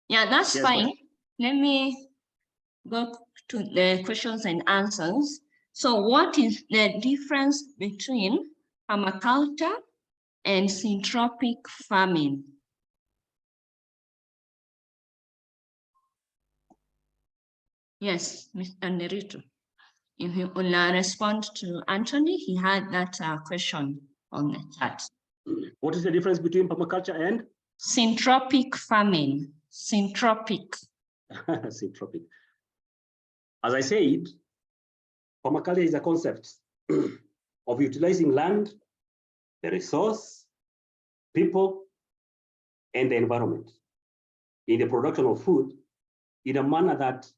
Yeah, that's Yes, fine. Let me go to the questions and answers. So what is the difference between permaculture and syntropic farming? Yes, Mr. Nderitu. If you will respond to Anthony, he had that question on the chat. What is the difference between permaculture and syntropic farming? Syntropic. syntropic. As I said, permaculture is a concept of utilizing land, the resource, people, and the environment in the production of food in a manner that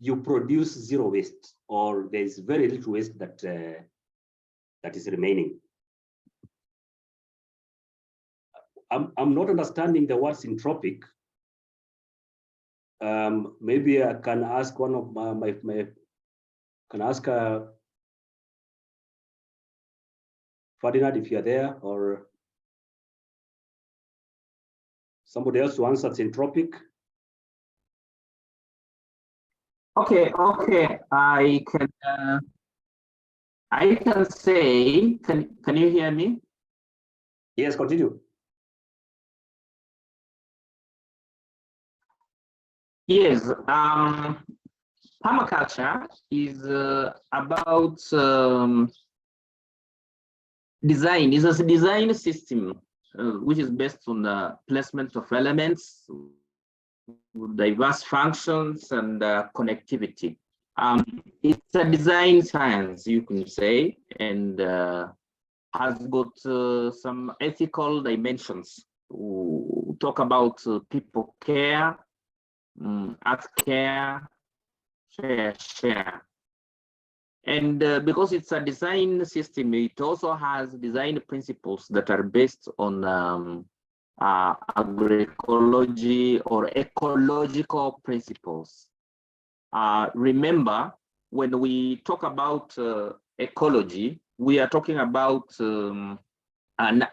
you produce zero waste, or there is very little waste that that is remaining. I'm not understanding the word syntropic. Maybe I can ask one of can ask Ferdinand if you're there, or Somebody else to answer syntropic? Okay, I can say, can you hear me? Yes, continue. Yes, permaculture is about design. It's a design system which is based on the placement of elements, diverse functions, and connectivity. It's a design science, you can say, and has got some ethical dimensions. We talk about people care, earth care, share. And because it's a design system, it also has design principles that are based on agroecology or ecological principles. Remember, when we talk about ecology, we are talking about a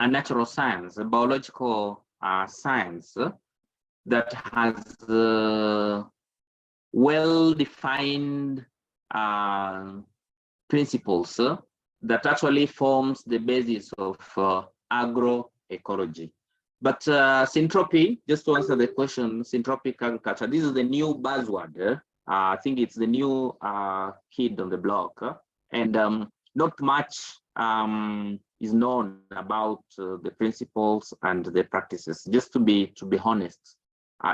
natural science, a biological science that has well-defined principles that actually forms the basis of agroecology. But syntropy, just to answer the question, syntropic agriculture, this is the new buzzword. I think it's the new kid on the block, and not much is known about the principles and the practices. Just to be honest,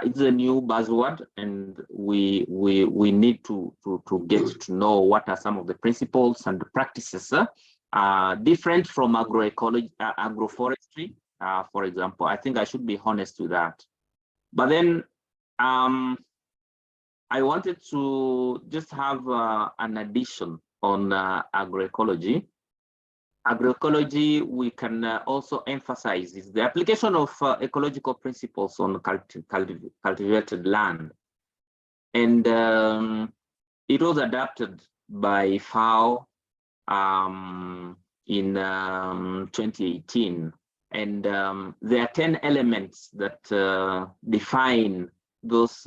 it's a new buzzword, and we need to get to know what are some of the principles and the practices different from agroecology, agroforestry, for example. I think I should be honest with that. But then I wanted to just have an addition on agroecology. Agroecology, we can also emphasize is the application of ecological principles on cultivated land. And it was adapted by FAO in 2018. And there are 10 elements that define those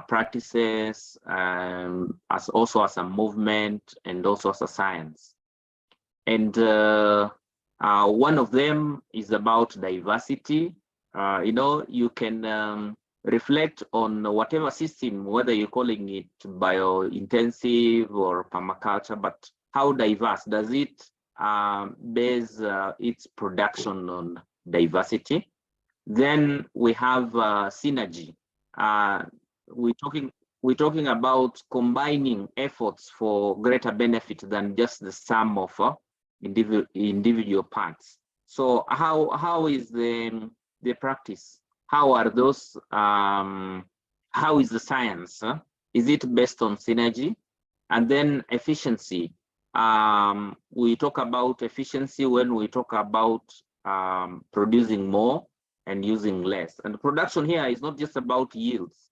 practices as also as a movement and also as a science. And one of them is about diversity. You know, you can reflect on whatever system, whether you're calling it bio-intensive or permaculture, but how diverse does it base its production on diversity? Then we have synergy. We're talking about combining efforts for greater benefit than just the sum of individual parts. So how is the practice? How are those? How is the science? Is it based on synergy? And then efficiency. We talk about efficiency when we talk about producing more and using less. And production here is not just about yields.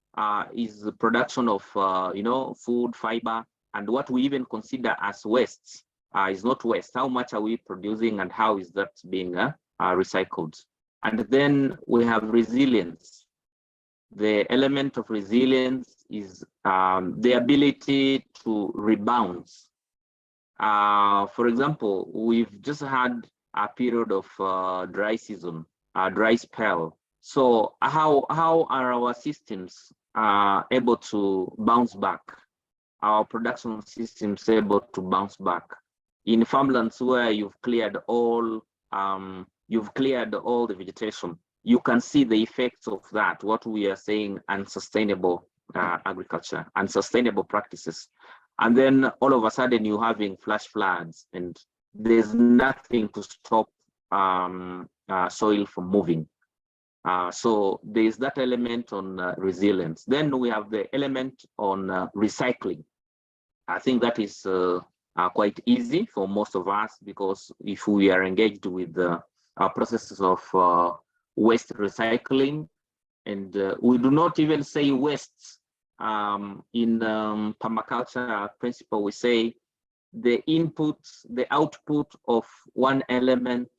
Is the production of you know, food, fiber, and what we even consider as wastes is not waste. How much are we producing, and how is that being recycled? And then we have resilience. The element of resilience is the ability to rebound. For example, we've just had a period of dry season, dry spell. So how are our systems able to bounce back? Our production systems able to bounce back? In farmlands where you've cleared all the vegetation, you can see the effects of that, what we are saying unsustainable agriculture, unsustainable practices. And then all of a sudden you're having flash floods, and there's nothing to stop soil from moving. So there's that element on resilience. Then we have the element on recycling. I think that is quite easy for most of us, because if we are engaged with processes of waste recycling, and we do not even say waste. In permaculture principle, we say the output of one element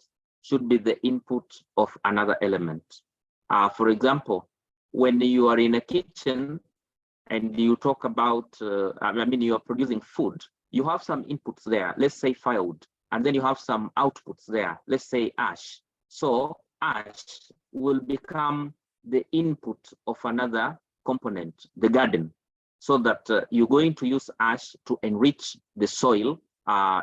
should be the input of another element. For example, when you are in a kitchen and you talk about, you are producing food, you have some inputs there, let's say firewood, and then you have some outputs there, let's say ash. So ash will become the input of another component, the garden, so that you're going to use ash to enrich the soil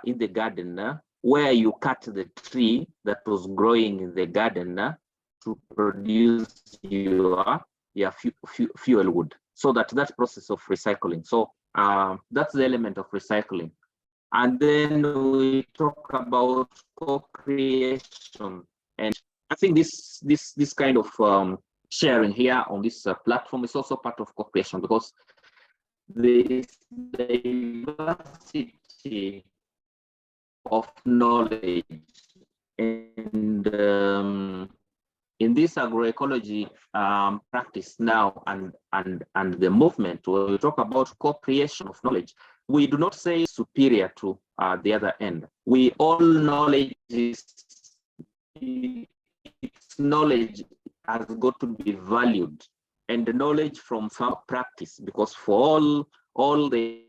in the garden, where you cut the tree that was growing in the garden to produce your fuel wood. So that process of recycling. So that's the element of recycling. And then we talk about co-creation, and I think this kind of sharing here on this platform is also part of co-creation, because the diversity of knowledge, and in this agroecology practice now and the movement, when we talk about co-creation of knowledge, we do not say superior to the other end. We all knowledge its knowledge has got to be valued, and the knowledge from farm practice, because for all the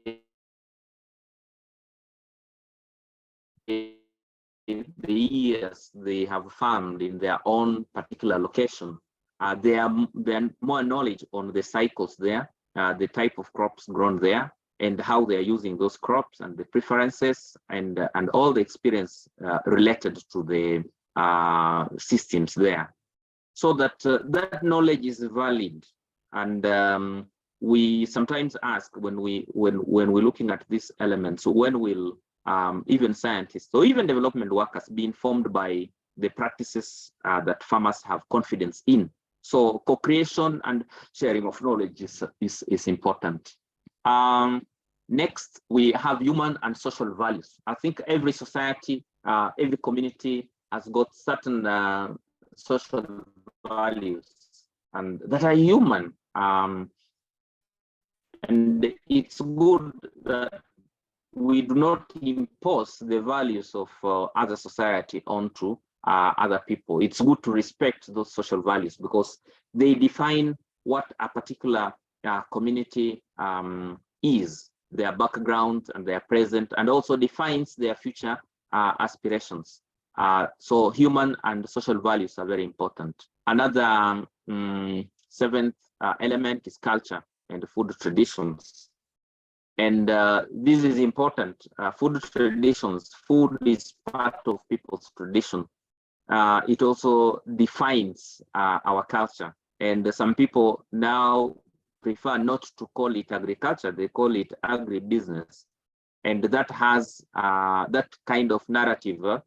years they have farmed in their own particular location, they are more knowledge on the cycles there, the type of crops grown there, and how they are using those crops, and the preferences, and all the experience related to the systems there, so that that knowledge is valid. And we sometimes ask, when we're looking at these elements, when will even scientists or even development workers be informed by the practices that farmers have confidence in? So co-creation and sharing of knowledge is important. Next, we have human and social values. I think every society, every community has got certain social values and that are human. And it's good that we do not impose the values of other society onto other people. It's good to respect those social values, because they define what a particular community is, their background and their present, and also defines their future aspirations. So human and social values are very important. Another seventh element is culture and food traditions. And this is important. Food traditions, food is part of people's tradition. It also defines our culture. And some people now prefer not to call it agriculture, they call it agribusiness. And that has that kind of narrative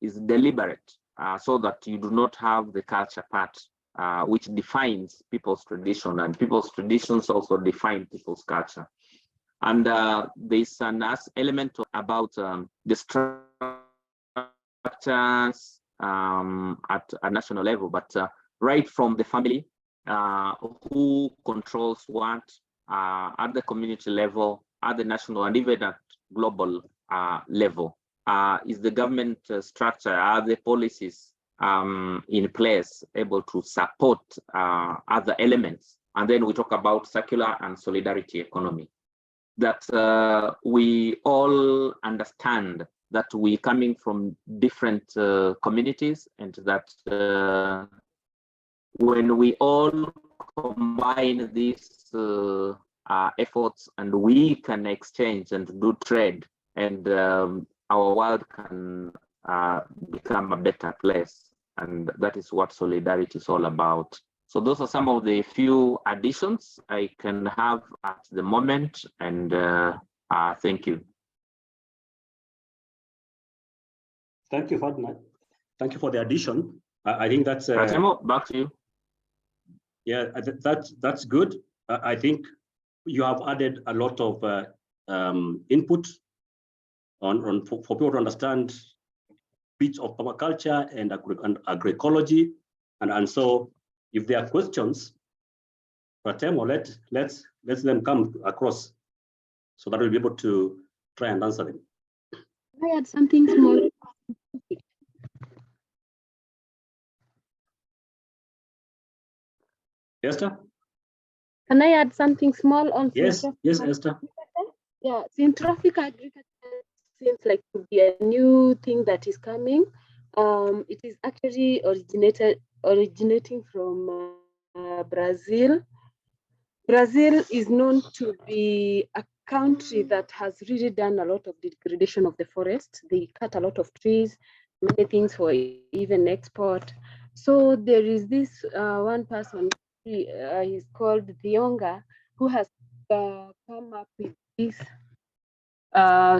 is deliberate, so that you do not have the culture part, which defines people's tradition, and people's traditions also define people's culture. And there's an element about the structures at a national level, but right from the family, who controls what, at the community level, at the national, and even at global level. Is the government structure, are the policies in place able to support other elements? And then we talk about circular and solidarity economy, that we all understand that we coming from different communities, and that when we all combine these efforts, and we can exchange and do trade, and our world can become a better place. And that is what solidarity is all about. So those are some of the few additions I can have at the moment, and thank you. Thank you, Ferdinand. Thank you for the addition. I think that's Ratemo, back to you. Yeah, that's good. I think you have added a lot of input for people to understand bits of permaculture and agroecology, and so if there are questions, Ratemo, let's them come across, so that we'll be able to try and answer them. I add something small. Esther? Can I add something small on Yes, syntrophic yes, agriculture? Esther. Yeah, syntrophic agriculture seems like to be a new thing that is coming. It is actually originating from Brazil. Brazil is known to be a country that has really done a lot of degradation of the forest. They cut a lot of trees, many things for even export. So there is this one person, he's called Thionga, who has come up with this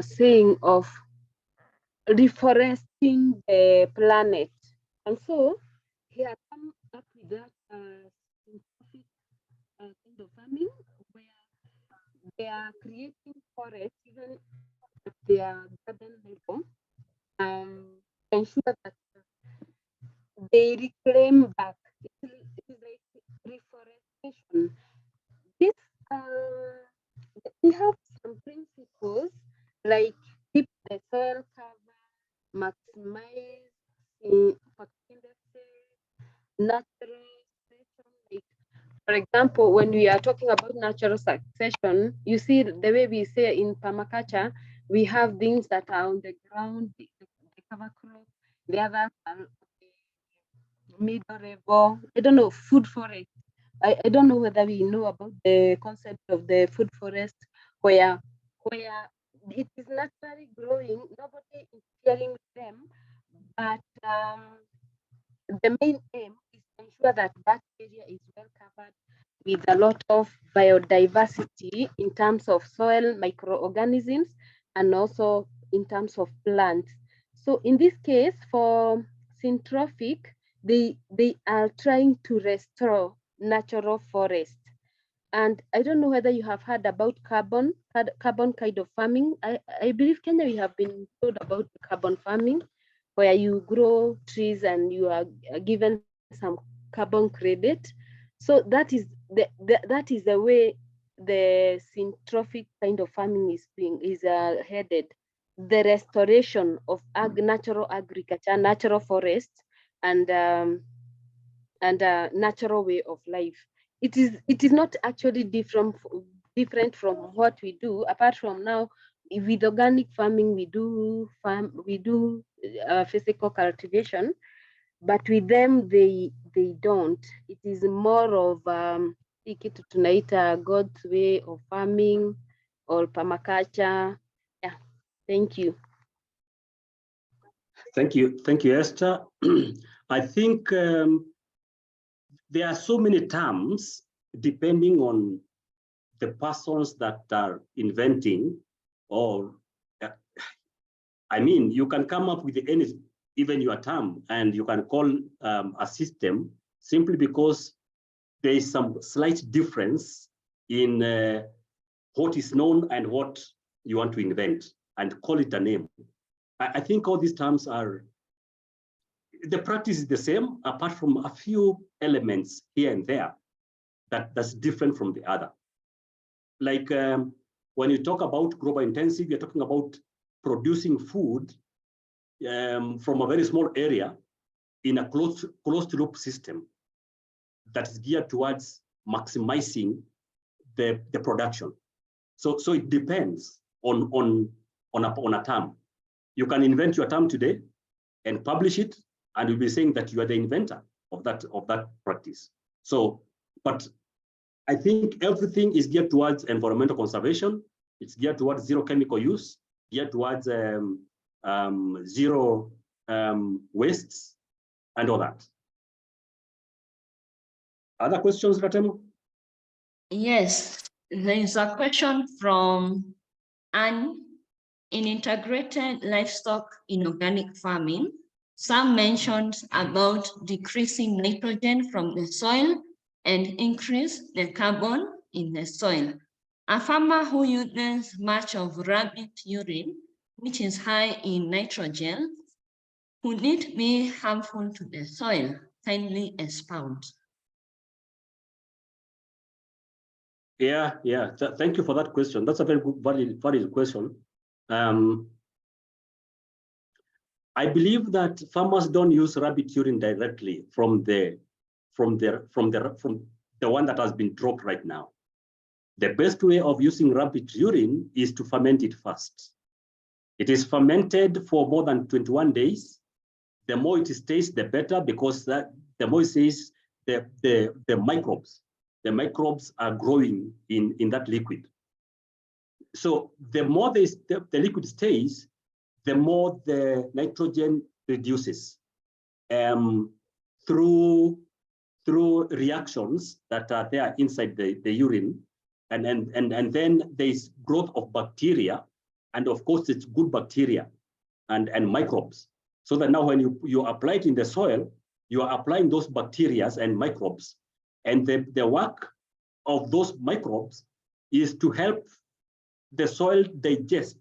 saying of reforesting the planet. And so he has come up with that scientific kind of farming where they are creating forests even at their garden level, ensure that they reclaim back. It is like reforestation. This we have some principles like keep the soil cover, maximize photosynthesis, natural succession. Like, for example, when we are talking about natural succession, you see the way we say in permaculture, we have things that are on the ground, the cover crop, the others are middle level. I don't know, food forest. I don't know whether we know about the concept of the food forest where it is naturally growing, nobody is sharing with them, but the main aim is to ensure that that area is well covered with a lot of biodiversity in terms of soil, microorganisms, and also in terms of plants. So in this case, for syntrophic, they are trying to restore natural forest. And I don't know whether you have heard about carbon kind of farming. I believe Kenya, we have been told about carbon farming, where you grow trees and you are given some carbon credit. So that is the way the syntrophic kind of farming is headed. The restoration of natural agriculture, natural forests, and natural way of life. It is not actually different from what we do. Apart from now, with organic farming, we do physical cultivation, but with them they don't. It is more of kitu tunaita God's way of farming or permaculture. Yeah, thank you. Thank you, Esther. I think there are so many terms depending on the persons that are inventing, or I mean, you can come up with any, even your term, and you can call a system simply because there is some slight difference in what is known and what you want to invent, and call it a name. I think all these terms are, the practice is the same, apart from a few elements here and there that's different from the other. Like when you talk about global intensive, you're talking about producing food from a very small area in a closed loop system that is geared towards maximizing the production. So it depends on a term. You can invent your term today and publish it, and you'll be saying that you are the inventor of that practice. So, but I think everything is geared towards environmental conservation. It's geared towards zero chemical use, geared towards zero wastes, and all that. Other questions, Ratemo? Yes, there is a question from Anne. In integrated livestock in organic farming, some mentioned about decreasing nitrogen from the soil and increase the carbon in the soil. A farmer who uses much of rabbit urine, which is high in nitrogen, would it be harmful to the soil? Kindly expound. Yeah. Thank you for that question. That's a very good, valid question. I believe that farmers don't use rabbit urine directly from the the one that has been dropped right now. The best way of using rabbit urine is to ferment it first. It is fermented for more than 21 days. The more it stays, the better, because the more it stays, the microbes are growing in that liquid. So the more the liquid stays, the more the nitrogen reduces through reactions that are there inside the urine, and then there's growth of bacteria, and of course it's good bacteria and microbes. So that now when you apply it in the soil, you are applying those bacteria and microbes, and the work of those microbes is to help the soil digest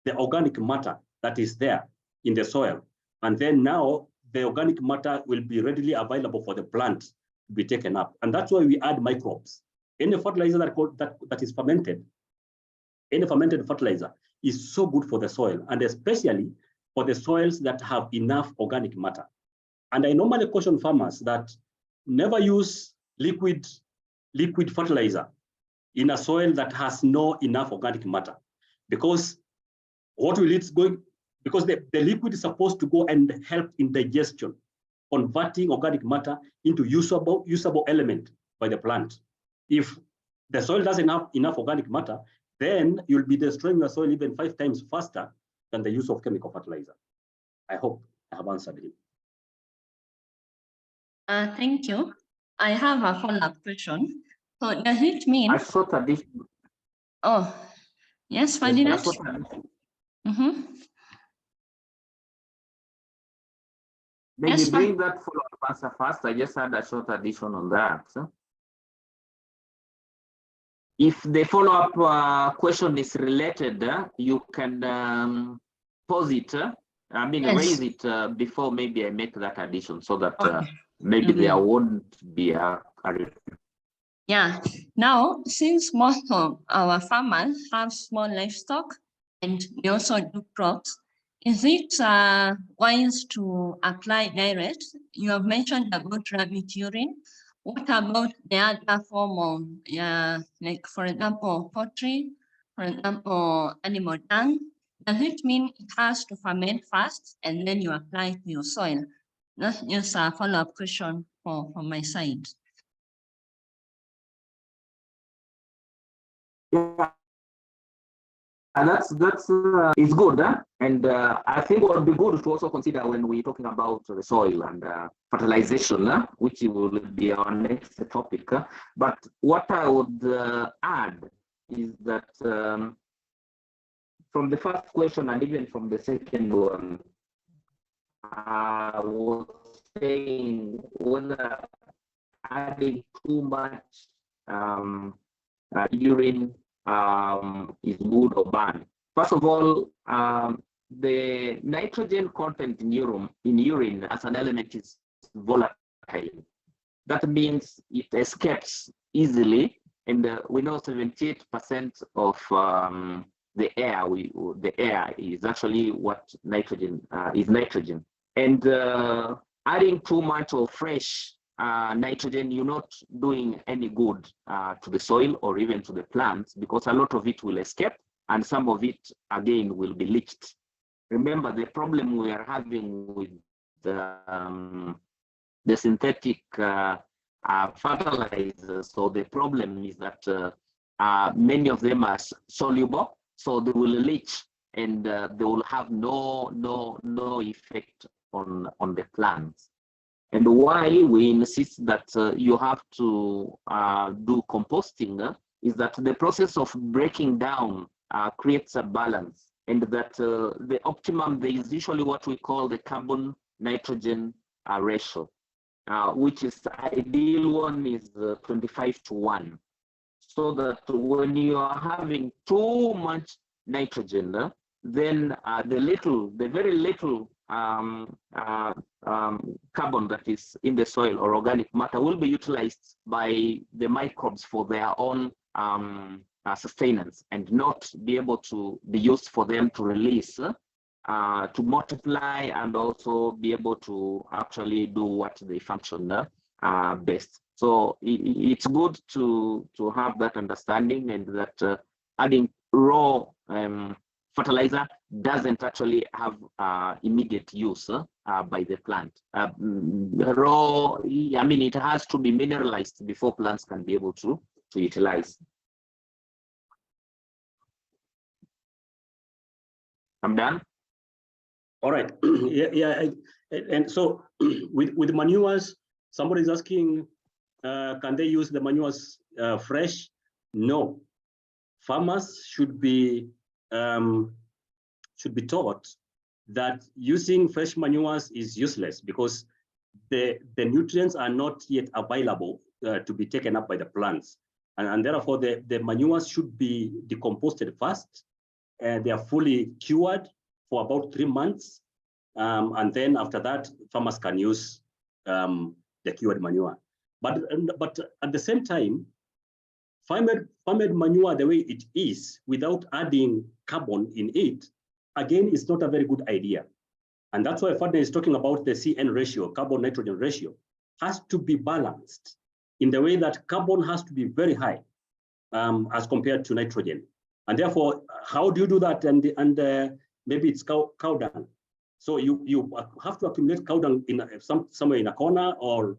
the organic matter that is there in the soil. And then now the organic matter will be readily available for the plant to be taken up. And that's why we add microbes. Any fertilizer that is fermented, any fermented fertilizer is so good for the soil, and especially for the soils that have enough organic matter. And I normally caution farmers that never use liquid fertilizer in a soil that has no enough organic matter, because what will it's going, because the liquid is supposed to go and help in digestion, converting organic matter into usable element by the plant. If the soil doesn't have enough organic matter, then you'll be destroying your soil even 5 times faster than the use of chemical fertilizer. I hope I have answered him. Thank you. I have a follow-up question. So does it mean? I thought that this. Oh, yes, Ferdinand. Maybe Yes, bring that follow-up answer first. I just had a short addition on that. If the follow-up question is related, you can pause it. Yes. Raise it before maybe I make that addition, so that Okay. maybe there won't be a Yeah. Now, since most of our farmers have small livestock and they also do crops, is it wise to apply direct? You have mentioned about rabbit urine. What about the other form of, like for example, poultry, for example, animal dung? Does it mean it has to ferment first and then you apply it to your soil? That's just a follow-up question from my side. Yeah, and that's it's good, and I think what would be good to also consider when we're talking about the soil and fertilization, which will be our next topic. But what I would add is that from the first question and even from the second one, I was saying whether adding too much urine is good or bad. First of all, the nitrogen content in urine as an element is volatile. That means it escapes easily, and we know 78% of the air is actually what nitrogen is nitrogen. And adding too much of fresh nitrogen, you're not doing any good to the soil or even to the plants, because a lot of it will escape and some of it again will be leached. Remember, the problem we are having with the synthetic fertilizers, so the problem is that many of them are soluble, so they will leach and they will have no effect on the plants. And why we insist that you have to do composting is that the process of breaking down creates a balance, and that the optimum, there is usually what we call the carbon nitrogen ratio, which is the ideal one is 25:1. So that when you are having too much nitrogen, then the very little carbon that is in the soil or organic matter will be utilized by the microbes for their own sustenance, and not be able to be used for them to release, to multiply, and also be able to actually do what they function best. So it's good to have that understanding, and that adding raw fertilizer doesn't actually have immediate use by the plant. Raw, I mean, it has to be mineralized before plants can be able to utilize. I'm done. All right. And so with manures, somebody is asking, can they use the manures fresh? No. Farmers should be taught that using fresh manures is useless because the nutrients are not yet available to be taken up by the plants. And therefore, the manures should be decomposted first, and they are fully cured for about 3 months. And then after that, farmers can use the cured manure. But at the same time, farmed manure the way it is, without adding carbon in it, again, is not a very good idea. And that's why Fadna is talking about the CN ratio, carbon-nitrogen ratio, has to be balanced in the way that carbon has to be very high as compared to nitrogen. And therefore, how do you do that? And maybe it's cow dung. So you have to accumulate cow dung in somewhere in a corner or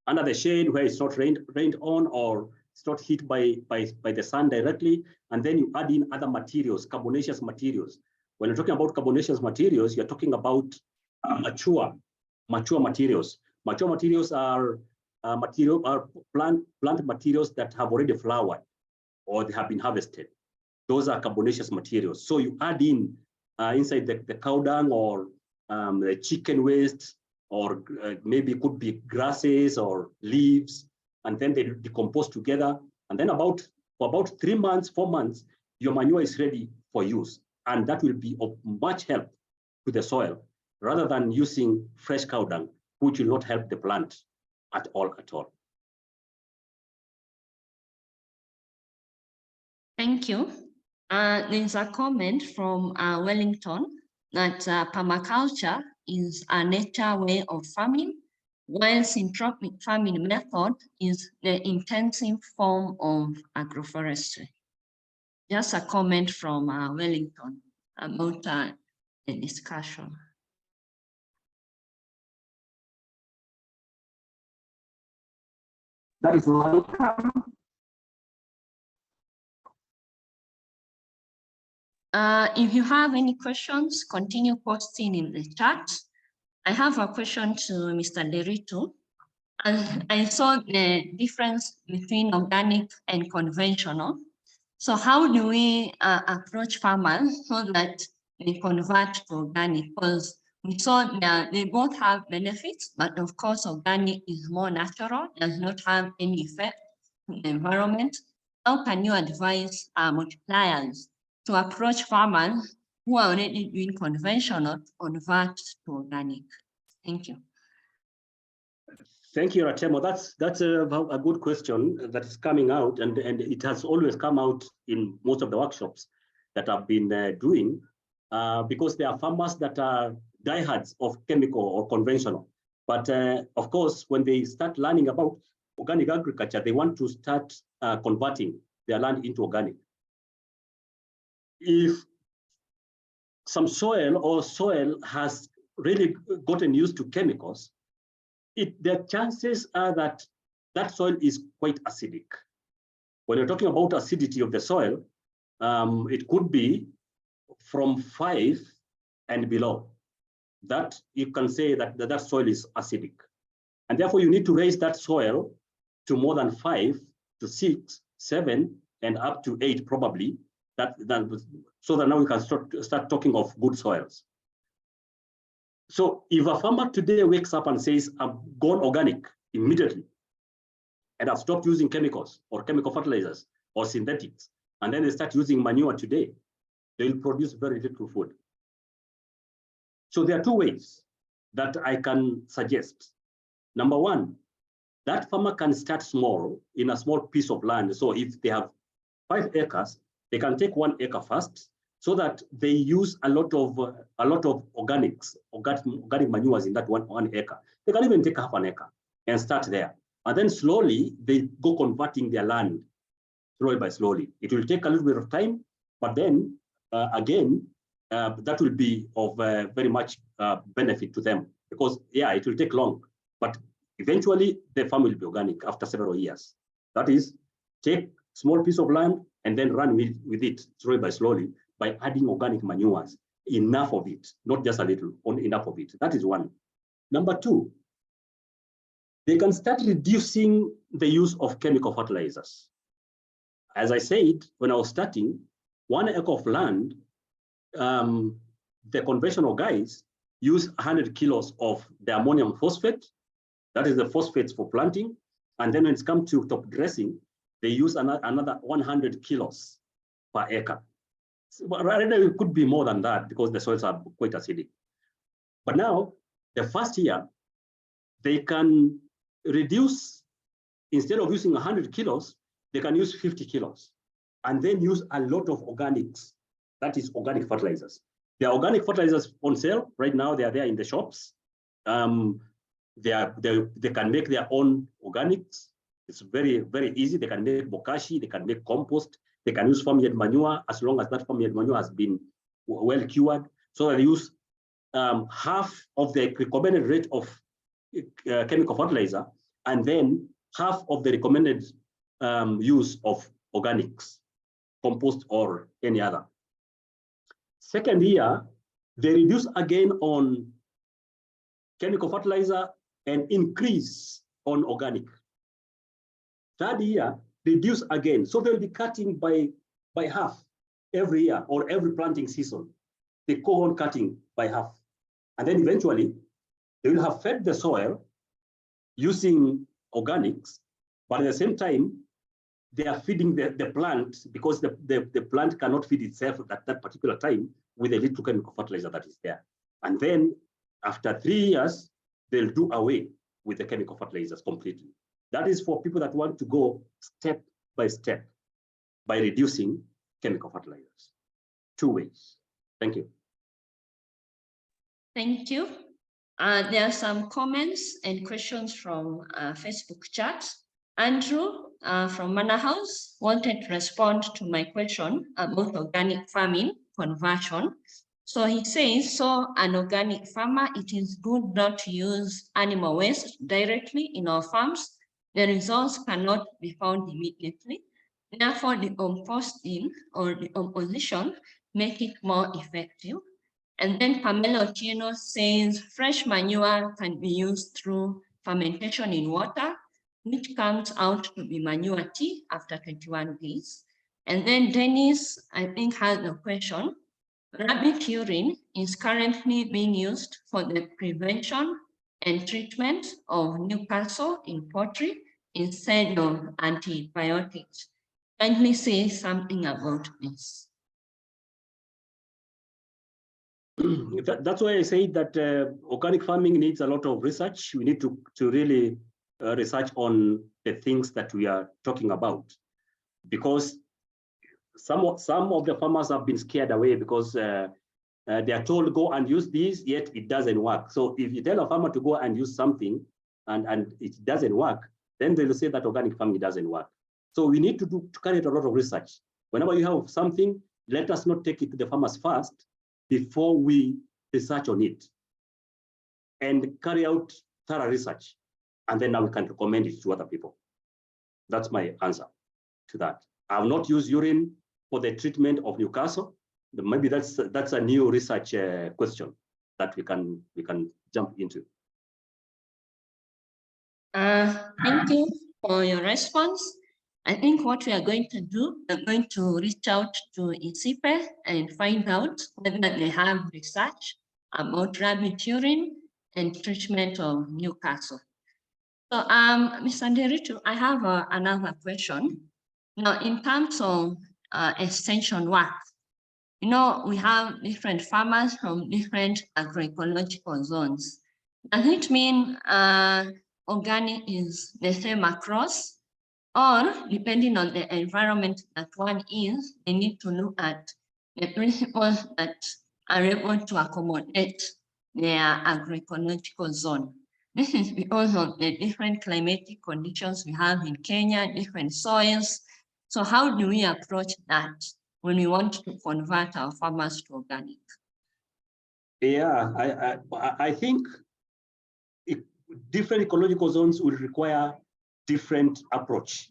under the shade where it's not rained on, or it's not hit by the sun directly. And then you add in other materials, carbonaceous materials. When you're talking about carbonaceous materials, you're talking about mature materials. Mature materials are plant materials that have already flowered or they have been harvested. Those are carbonaceous materials. So you add in inside the cow dung or the chicken waste, or maybe it could be grasses or leaves, and then they decompose together. And then for about 3 months, 4 months, your manure is ready for use. And that will be of much help to the soil rather than using fresh cow dung, which will not help the plant at all. Thank you. There's a comment from Wellington that permaculture is a nature way of farming, while syntropic farming method is the intensive form of agroforestry. Just a comment from Wellington about the discussion. That is welcome. If you have any questions, continue posting in the chat. I have a question to Mr. Derito. And I saw the difference between organic and conventional. So how do we approach farmers so that they convert to organic? Because we saw that they both have benefits, but of course, organic is more natural, does not have any effect on the environment. How can you advise multipliers to approach farmers who are already doing conventional to convert to organic? Thank you. Thank you, Ratemo. That's a good question that is coming out, and it has always come out in most of the workshops that I've been doing, because there are farmers that are diehards of chemical or conventional. But of course, when they start learning about organic agriculture, they want to start converting their land into organic. If some soil has really gotten used to chemicals, the chances are that that soil is quite acidic. When you're talking about acidity of the soil, it could be from 5 and below. That you can say that soil is acidic. And therefore, you need to raise that soil to more than 5 to 6, 7, and up to 8 probably, so that now we can start talking of good soils. So if a farmer today wakes up and says, I've gone organic immediately, and I've stopped using chemicals or chemical fertilizers or synthetics, and then they start using manure today, they'll produce very little food. So there are 2 ways that I can suggest. Number 1, that farmer can start small in a small piece of land. So if they have 5 acres, they can take 1 acre first, so that they use a lot of organic manures in that one acre. They can even take half an acre and start there. And then slowly, they go converting their land slowly by slowly. It will take a little bit of time, but then again, that will be of very much benefit to them because, yeah, it will take long, but eventually the farm will be organic after several years. That is, take small piece of land and then run with it slowly by adding organic manures, enough of it, not just a little, only enough of it. That is one. Number two, they can start reducing the use of chemical fertilizers. As I said, when I was starting, 1 acre of land, the conventional guys use 100 kilos of the ammonium phosphate. That is the phosphates for planting. And then when it's come to top dressing, they use another 100 kilos per acre. So, right now, it could be more than that because the soils are quite acidic. But now, the first year, they can reduce, instead of using 100 kilos, they can use 50 kilos and then use a lot of organics. That is organic fertilizers. There are organic fertilizers on sale right now. They are there in the shops. They can make their own organics. It's very, very easy. They can make bokashi. They can make compost. They can use farmyard manure as long as that farmyard manure has been well cured. So they use half of the recommended rate of chemical fertilizer and then half of the recommended use of organics, compost or any other. Second year, they reduce again on chemical fertilizer and increase on organic. Third year, reduce again. So they'll be cutting by half every year or every planting season. They go on cutting by half. And then eventually, they will have fed the soil using organics, but at the same time, they are feeding the plant because the plant cannot feed itself at that particular time with a little chemical fertilizer that is there. And then after 3 years, they'll do away with the chemical fertilizers completely. That is for people that want to go step by step by reducing chemical fertilizers. 2 ways. Thank you. Thank you. There are some comments and questions from Facebook chat. Andrew from Manor House wanted to respond to my question about organic farming conversion. So he says, so an organic farmer, it is good not to use animal waste directly in our farms. The results cannot be found immediately. Therefore, the composting or the composition make it more effective. And then Pamela Otieno says, fresh manure can be used through fermentation in water, which comes out to be manure tea after 21 days. And then Dennis, I think, has a question. Rabbit urine is currently being used for the prevention and treatment of Newcastle in poultry instead of antibiotics. Kindly say something about this. That's why I say that organic farming needs a lot of research. We need to really research on the things that we are talking about, because some of the farmers have been scared away because they are told go and use this, yet it doesn't work. So if you tell a farmer to go and use something and it doesn't work, then they will say that organic farming doesn't work. So we need to carry out a lot of research. Whenever you have something, let us not take it to the farmers first before we research on it and carry out thorough research. And then now we can recommend it to other people. That's my answer to that. I have not used urine for the treatment of Newcastle. Maybe that's a new research question that we can jump into. Thank you for your response. I think what we are going to do, we're going to reach out to ICIPE and find out whether they have research about rabbit urine and treatment of Newcastle. So, Mr. Nderitu, I have another question. Now, in terms of extension work, you know, we have different farmers from different agroecological zones. Does it mean organic is the same across? Or depending on the environment that one is, they need to look at the principles that are able to accommodate their agroecological zone. This is because of the different climatic conditions we have in Kenya, different soils. So how do we approach that when we want to convert our farmers to organic? Yeah, I think different ecological zones will require different approach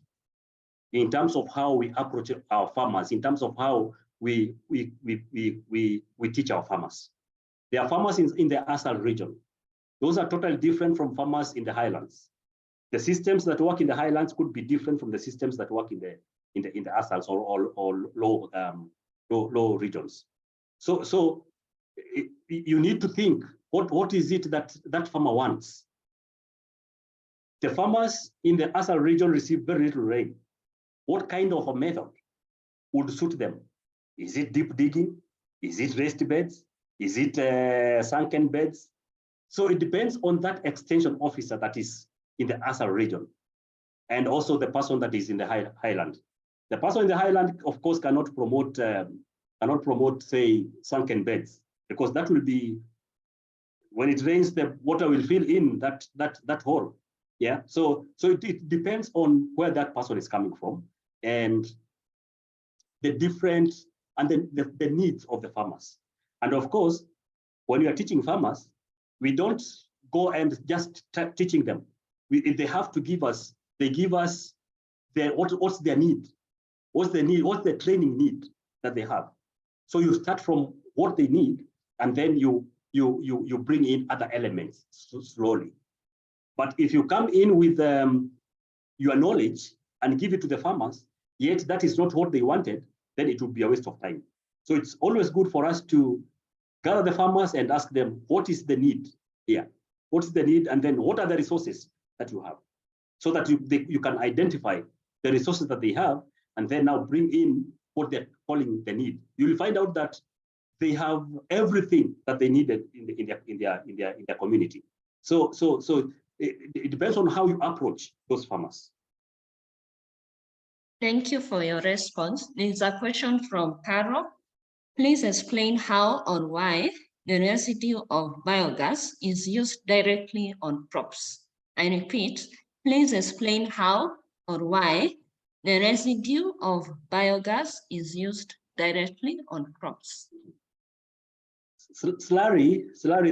in terms of how we approach our farmers, in terms of how we teach our farmers. There are farmers in the ASAL region. Those are totally different from farmers in the highlands. The systems that work in the highlands could be different from the systems that work in the ASALs or low regions. So you need to think, what is it that farmer wants? The farmers in the ASAL region receive very little rain. What kind of a method would suit them? Is it deep digging? Is it raised beds? Is it sunken beds? So it depends on that extension officer that is in the ASAL region, and also the person that is in the highland. The person in the highland, of course, cannot promote, say, sunken beds, because that will be, when it rains, the water will fill in that hole. Yeah. So it depends on where that person is coming from, and the different, and the needs of the farmers. And of course, when we are teaching farmers, we don't go and just teaching them. If they have to give us, they give us what's their need, what's the training need that they have. So you start from what they need, and then you bring in other elements slowly. But if you come in with your knowledge and give it to the farmers, yet that is not what they wanted, then it would be a waste of time. So it's always good for us to gather the farmers and ask them, what is the need here? What is the need? And then what are the resources that you have? So that you can identify the resources that they have, and then now bring in what they're calling the need. You will find out that they have everything that they needed in their community. So it depends on how you approach those farmers. Thank you for your response. There's a question from Carol. Please explain how or why the residue of biogas is used directly on crops. I repeat, please explain how or why the residue of biogas is used directly on crops. Slurry,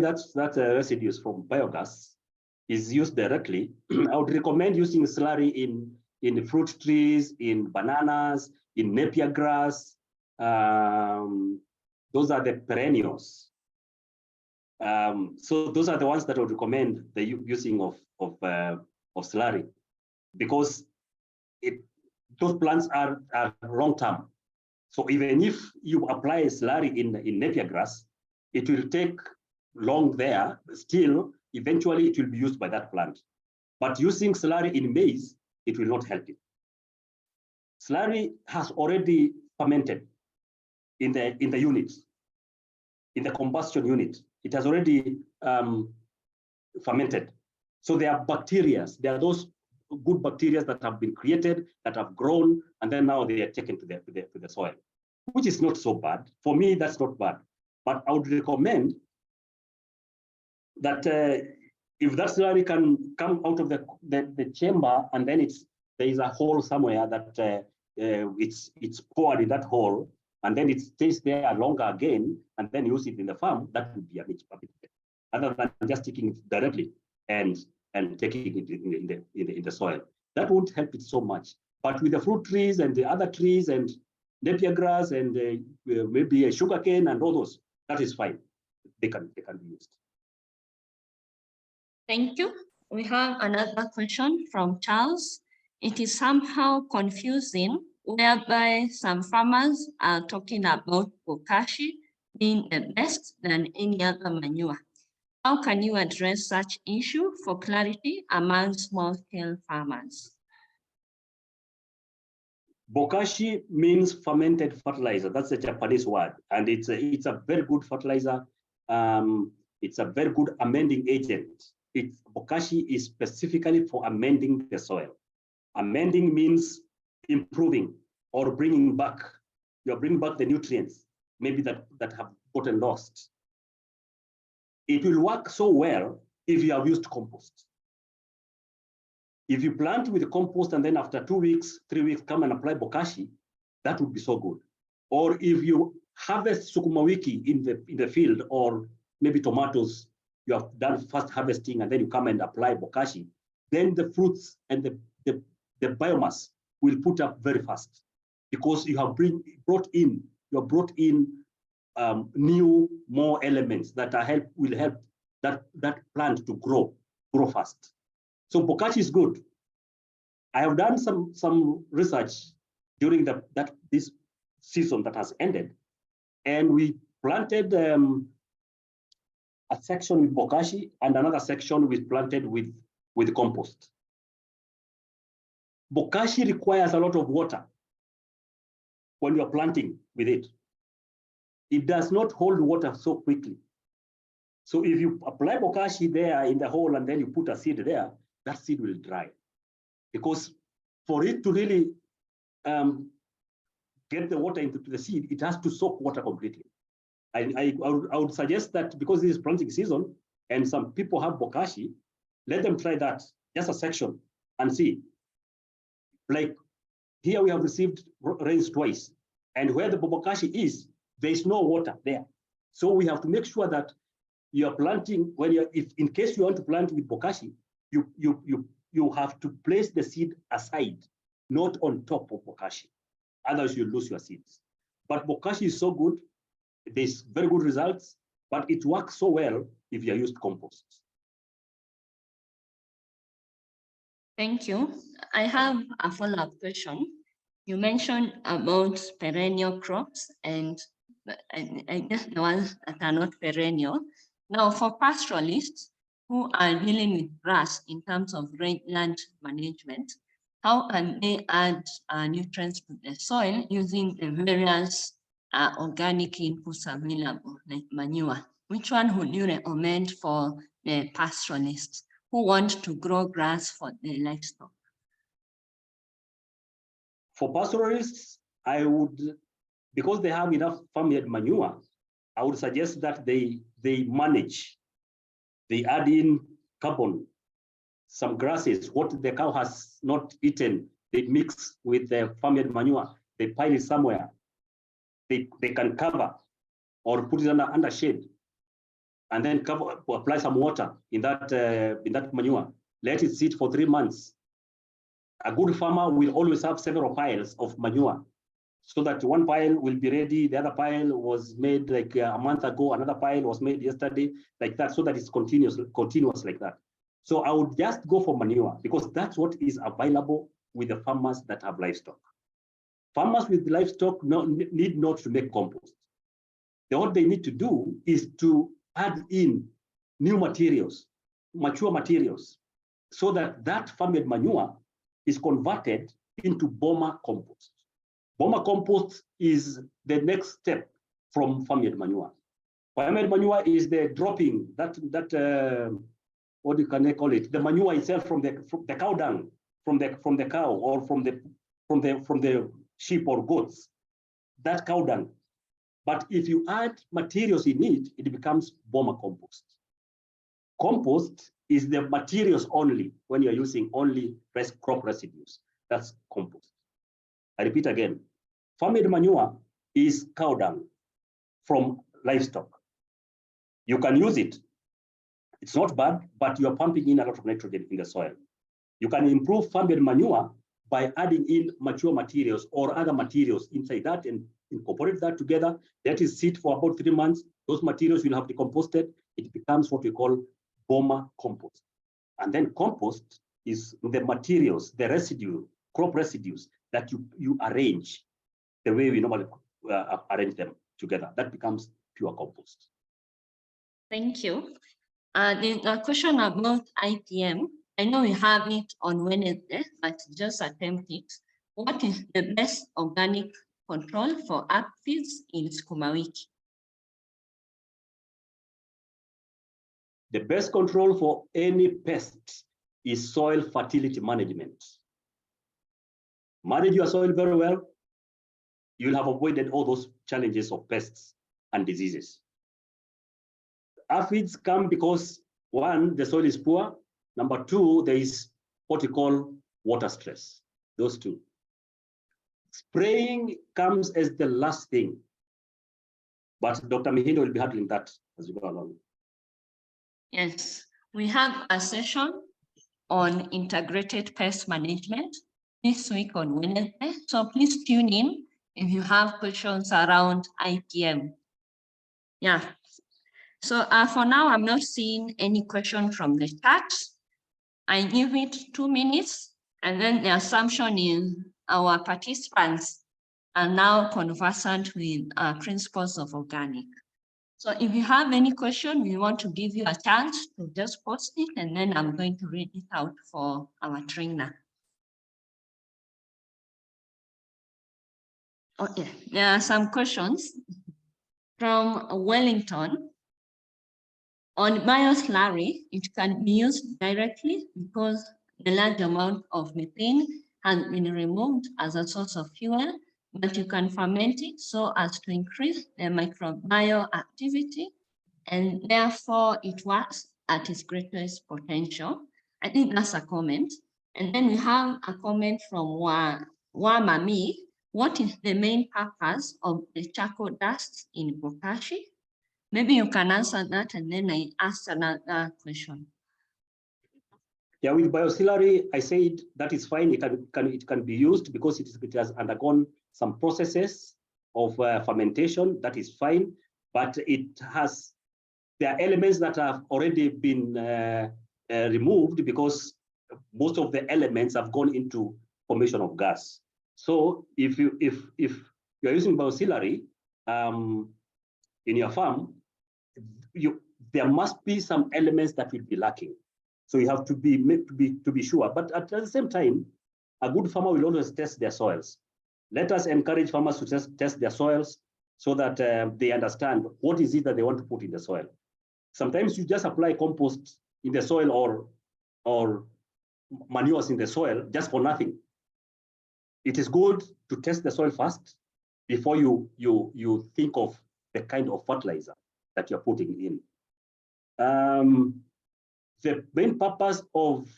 that's residues from biogas, is used directly. I would recommend using slurry in fruit trees, in bananas, in napier grass. Those are the perennials. So those are the ones that I would recommend the using of slurry, because those plants are long-term. So even if you apply slurry in napier grass, it will take long there. Still, eventually it will be used by that plant. But using slurry in maize, it will not help it. Slurry has already fermented in the unit, in the combustion unit. It has already fermented. So there are bacteria. There are those good bacteria that have been created, that have grown, and then now they are taken to the soil, which is not so bad. For me, that's not bad. But I would recommend that if that slurry can come out of the chamber, and then there is a hole somewhere that it's poured in that hole, and then it stays there longer again, and then use it in the farm, that would be a bit better, other than just taking it directly and taking it in the soil. That won't help it so much. But with the fruit trees and the other trees and napier grass and maybe a sugarcane and all those, that is fine. They can be used. Thank you. We have another question from Charles. It is somehow confusing, whereby some farmers are talking about bokashi being the best than any other manure. How can you address such issue for clarity among small-scale farmers? Bokashi means fermented fertilizer. That's a Japanese word, and it's a very good fertilizer. It's a very good amending agent. Bokashi is specifically for amending the soil. Amending means improving or bringing back. You're bringing back the nutrients, maybe that have gotten lost. It will work so well if you have used compost. If you plant with compost and then after 2 weeks, 3 weeks, come and apply bokashi, that would be so good. Or if you harvest sukuma wiki in the field, or maybe tomatoes, you have done first harvesting and then you come and apply bokashi, then the fruits and the biomass will put up very fast, because you have brought in new, more elements that will help that plant to grow fast. So bokashi is good. I have done some research during this season that has ended, and we planted a section with bokashi and another section we planted with compost. Bokashi requires a lot of water when you are planting with it. It does not hold water so quickly. So if you apply bokashi there in the hole and then you put a seed there, that seed will dry. Because for it to really get the water into the seed, it has to soak water completely. I would suggest that, because this is planting season and some people have bokashi, let them try that, just a section, and see. Like here we have received rains twice, and where the bokashi is, there is no water there. So we have to make sure that you are planting, if in case you want to plant with bokashi, you have to place the seed aside, not on top of bokashi. Otherwise you lose your seeds. But bokashi is so good, there's very good results, but it works so well if you used compost. Thank you. I have a follow-up question. You mentioned about perennial crops and the ones that are not perennial. Now, for pastoralists who are dealing with grass in terms of land management, how can they add nutrients to the soil using the various organic inputs available, like manure? Which one would you recommend for the pastoralists who want to grow grass for the livestock? For pastoralists, I would, because they have enough farmyard manure, I would suggest that they manage. They add in carbon, some grasses, what the cow has not eaten, they mix with the farmyard manure, they pile it somewhere. They can cover or put it under shade, and then apply some water in that manure. Let it sit for 3 months. A good farmer will always have several piles of manure, so that one pile will be ready, the other pile was made like a month ago, another pile was made yesterday, like that, so that it's continuous like that. So I would just go for manure, because that's what is available with the farmers that have livestock. Farmers with livestock need not to make compost. What they need to do is to add in new materials, mature materials, so that farmyard manure is converted into boma compost. Boma compost is the next step from farmyard manure. Farmyard manure is the dropping, what can I call it? The manure itself from the cow dung, from the cow, or from the sheep or goats, that cow dung. But if you add materials in it, it becomes boma compost. Compost is the materials only when you're using only crop residues. That's compost. I repeat again, farmyard manure is cow dung from livestock. You can use it. It's not bad, but you're pumping in a lot of nitrogen in the soil. You can improve farmyard manure by adding in mature materials or other materials inside that and incorporate that together. Let it sit for about 3 months. Those materials will have decomposted. It becomes what we call boma compost. And then compost is the materials, the residue, crop residues that you arrange the way we normally arrange them together. That becomes pure compost. Thank you. The question about IPM, I know we have it on Wednesday, but just attempt it. What is the best organic control for aphids in sukuma wiki? The best control for any pest is soil fertility management. Manage your soil very well, you'll have avoided all those challenges of pests and diseases. Aphids come because One, the soil is poor. Number two, there is what we call water stress. Those two. Spraying comes as the last thing, but Dr. Mihindo will be handling that as we go along. Yes, we have a session on integrated pest management this week on Wednesday. So please tune in if you have questions around IPM. Yeah. So for now, I'm not seeing any question from the chat. I give it 2 minutes, and then the assumption is our participants are now conversant with principles of organic. So if you have any question, we want to give you a chance to just post it, and then I'm going to read it out for our trainer. Okay, there are some questions from Wellington. On bioslurry, it can be used directly because the large amount of methane has been removed as a source of fuel, but you can ferment it so as to increase the microbial activity, and therefore it works at its greatest potential. I think that's a comment. And then we have a comment from Wamami. What is the main purpose of the charcoal dust in Bokashi? Maybe you can answer that, and then I ask another question. Yeah, with bioslurry, I said that is fine. It can be used because it has undergone some processes of fermentation. That is fine, but there are elements that have already been removed because most of the elements have gone into formation of gas. So if you're using bioslurry in your farm, there must be some elements that will be lacking. So you have to be sure. But at the same time, a good farmer will always test their soils. Let us encourage farmers to test their soils so that they understand what is it that they want to put in the soil. Sometimes you just apply compost in the soil or manures in the soil just for nothing. It is good to test the soil first before you think of the kind of fertilizer that you're putting in. The main purpose of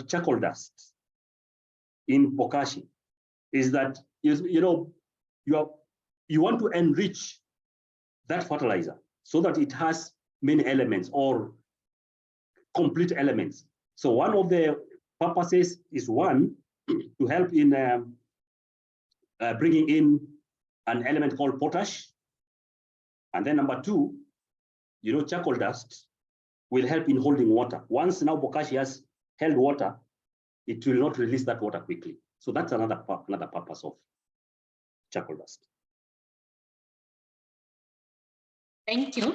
charcoal dust in Bokashi is that you want to enrich that fertilizer so that it has many elements or complete elements. So one of the purposes is one to help in bringing in an element called potash, and then number two, charcoal dust will help in holding water. Once now Bokashi has held water, it will not release that water quickly. So that's another purpose of charcoal dust. Thank you.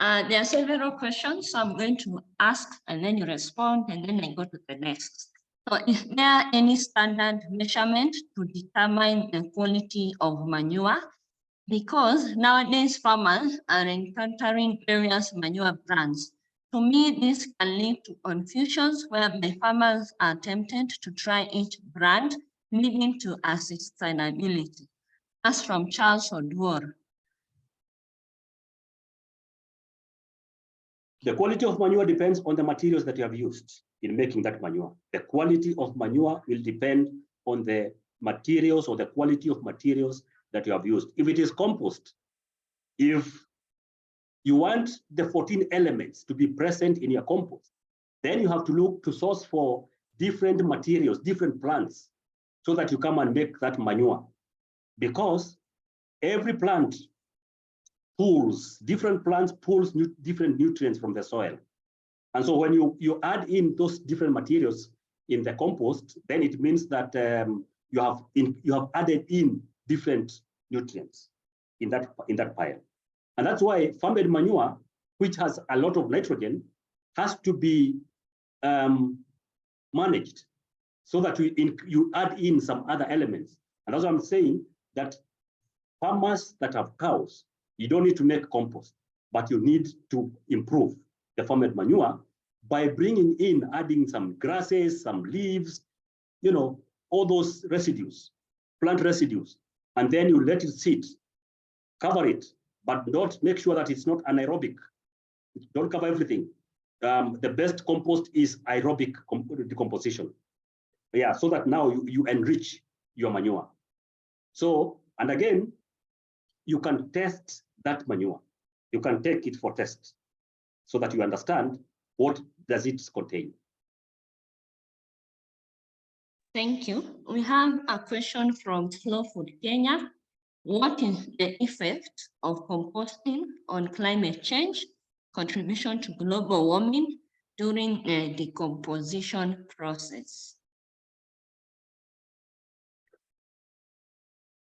There are several questions, so I'm going to ask and then you respond, and then I go to the next. So is there any standard measurement to determine the quality of manure? Because nowadays farmers are encountering various manure brands. To me, this can lead to confusions where the farmers are tempted to try each brand, leading to unsustainability. That's from Charles Oduor. The quality of manure depends on the materials that you have used in making that manure. The quality of manure will depend on the materials or the quality of materials that you have used. If it is compost, if you want the 14 elements to be present in your compost, then you have to look to source for different materials, different plants, so that you come and make that manure. Because every plant different plants pulls different nutrients from the soil. And so when you add in those different materials in the compost, then it means that you have added in different nutrients in that pile. And that's why farm-made manure, which has a lot of nitrogen, has to be managed so that you add in some other elements. And that's what I'm saying, that farmers that have cows, you don't need to make compost, but you need to improve the farm-made manure by bringing in, adding some grasses, some leaves, all those residues, plant residues, and then you let it sit, cover it, but make sure that it's not anaerobic. Don't cover everything. the best compost is aerobic decomposition. Yeah, so that now you enrich your manure. So, and again, you can test that manure. You can take it for test so that you understand what does it contain. Thank you. We have a question from Slow Food Kenya. What is the effect of composting on climate change, contribution to global warming during the decomposition process?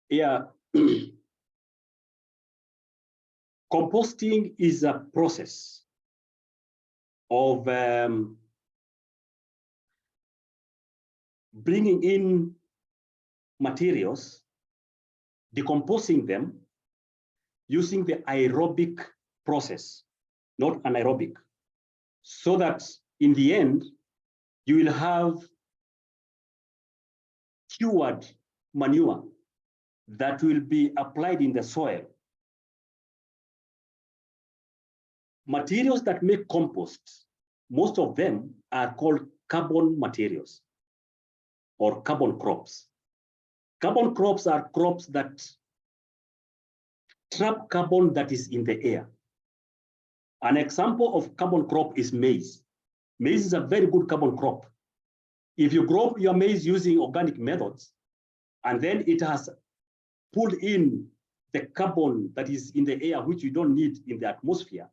Yeah. Composting is a process of bringing in materials, decomposing them using the aerobic process, not anaerobic, so that in the end, you will have cured manure that will be applied in the soil. Materials that make compost, most of them are called carbon materials or carbon crops. Carbon crops are crops that trap carbon that is in the air. An example of carbon crop is maize. Maize is a very good carbon crop. If you grow your maize using organic methods, and then it has pulled in the carbon that is in the air, which you don't need in the atmosphere,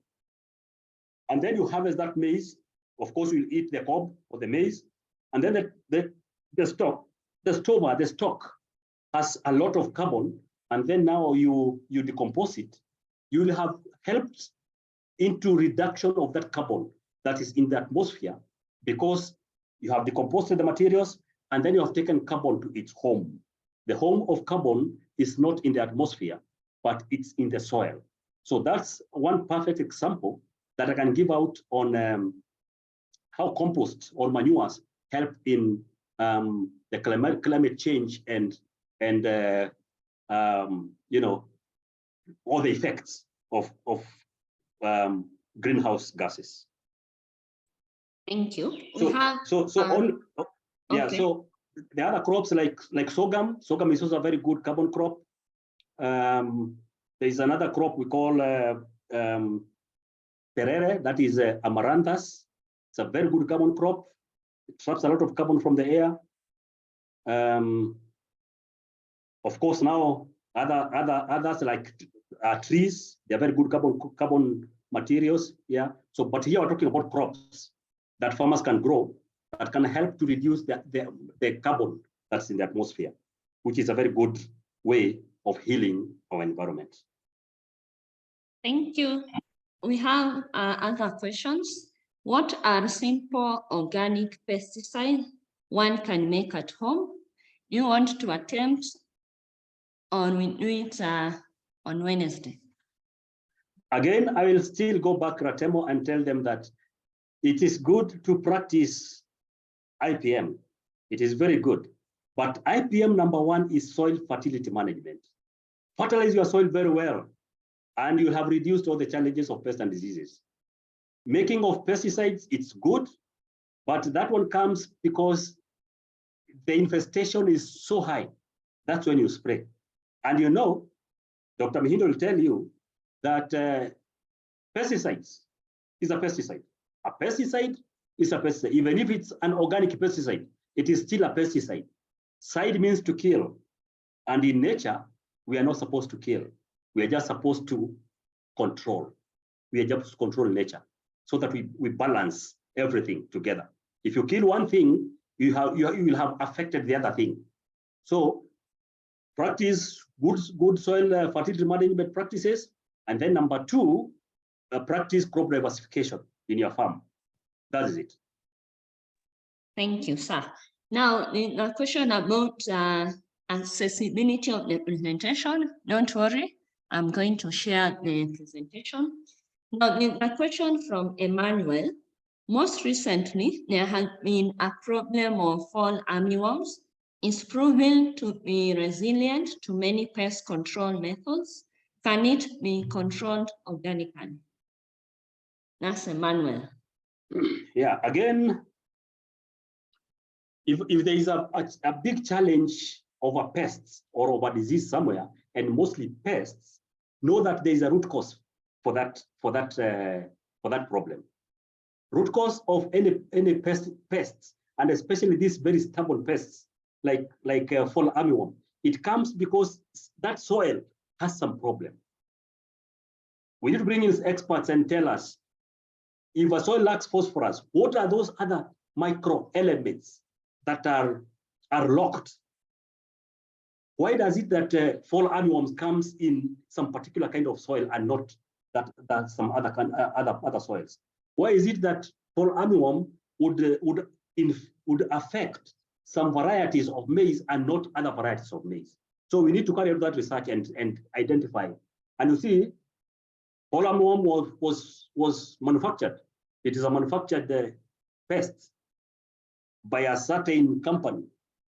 and then you harvest that maize, of course, you'll eat the cob or the maize, and then the stock has a lot of carbon, and then now you decompose it, you will have helped into reduction of that carbon that is in the atmosphere, because you have decomposed the materials, and then you have taken carbon to its home. The home of carbon is not in the atmosphere, but it's in the soil. So that's one perfect example that I can give out on how compost or manures help in the climate change and you know, all the effects of greenhouse gases. Thank you. Yeah. So the other crops like sorghum is also a very good carbon crop. There is another crop we call terere, that is amaranthus. It's a very good carbon crop. It traps a lot of carbon from the air. Of course, now others like trees, they're very good carbon materials. Yeah. So, but here we're talking about crops that farmers can grow that can help to reduce the carbon that's in the atmosphere, which is a very good way of healing our environment. Thank you. We have other questions. What are simple organic pesticides one can make at home? You want to attempt, or we do it on Wednesday? Again, I will still go back, Ratemo, and tell them that it is good to practice IPM. It is very good. But IPM #1 is soil fertility management. Fertilize your soil very well, and you have reduced all the challenges of pests and diseases. Making of pesticides, it's good, but that one comes because the infestation is so high. That's when you spray. And you know, Dr. Mihindo will tell you that pesticides is a pesticide. A pesticide is a pesticide. Even if it's an organic pesticide, it is still a pesticide. Side means to kill. And in nature, we are not supposed to kill. We are just supposed to control. We are just to control nature so that we balance everything together. If you kill one thing, you will have affected the other thing. So practice good soil fertility management practices. And then #2, practice crop diversification in your farm. That is it. Thank you, sir. Now, the question about accessibility of the presentation, don't worry, I'm going to share the presentation. Now, the question from Emmanuel. Most recently, there has been a problem of fall armyworms. It's proven to be resilient to many pest control methods. Can it be controlled organically? That's Emmanuel. Yeah, again, if there is a big challenge over pests or over disease somewhere, and mostly pests, know that there is a root cause for that problem. Root cause of any pests, and especially these very stubborn pests like fall armyworm, it comes because that soil has some problem. We need to bring in experts and tell us, if a soil lacks phosphorus, what are those other micro elements that are locked? Why does it that fall armyworms comes in some particular kind of soil and not that some other soils? Why is it that fall armyworm would affect some varieties of maize and not other varieties of maize? So we need to carry out that research and identify. And you see, fall armyworm was manufactured. It is a manufactured pest by a certain company,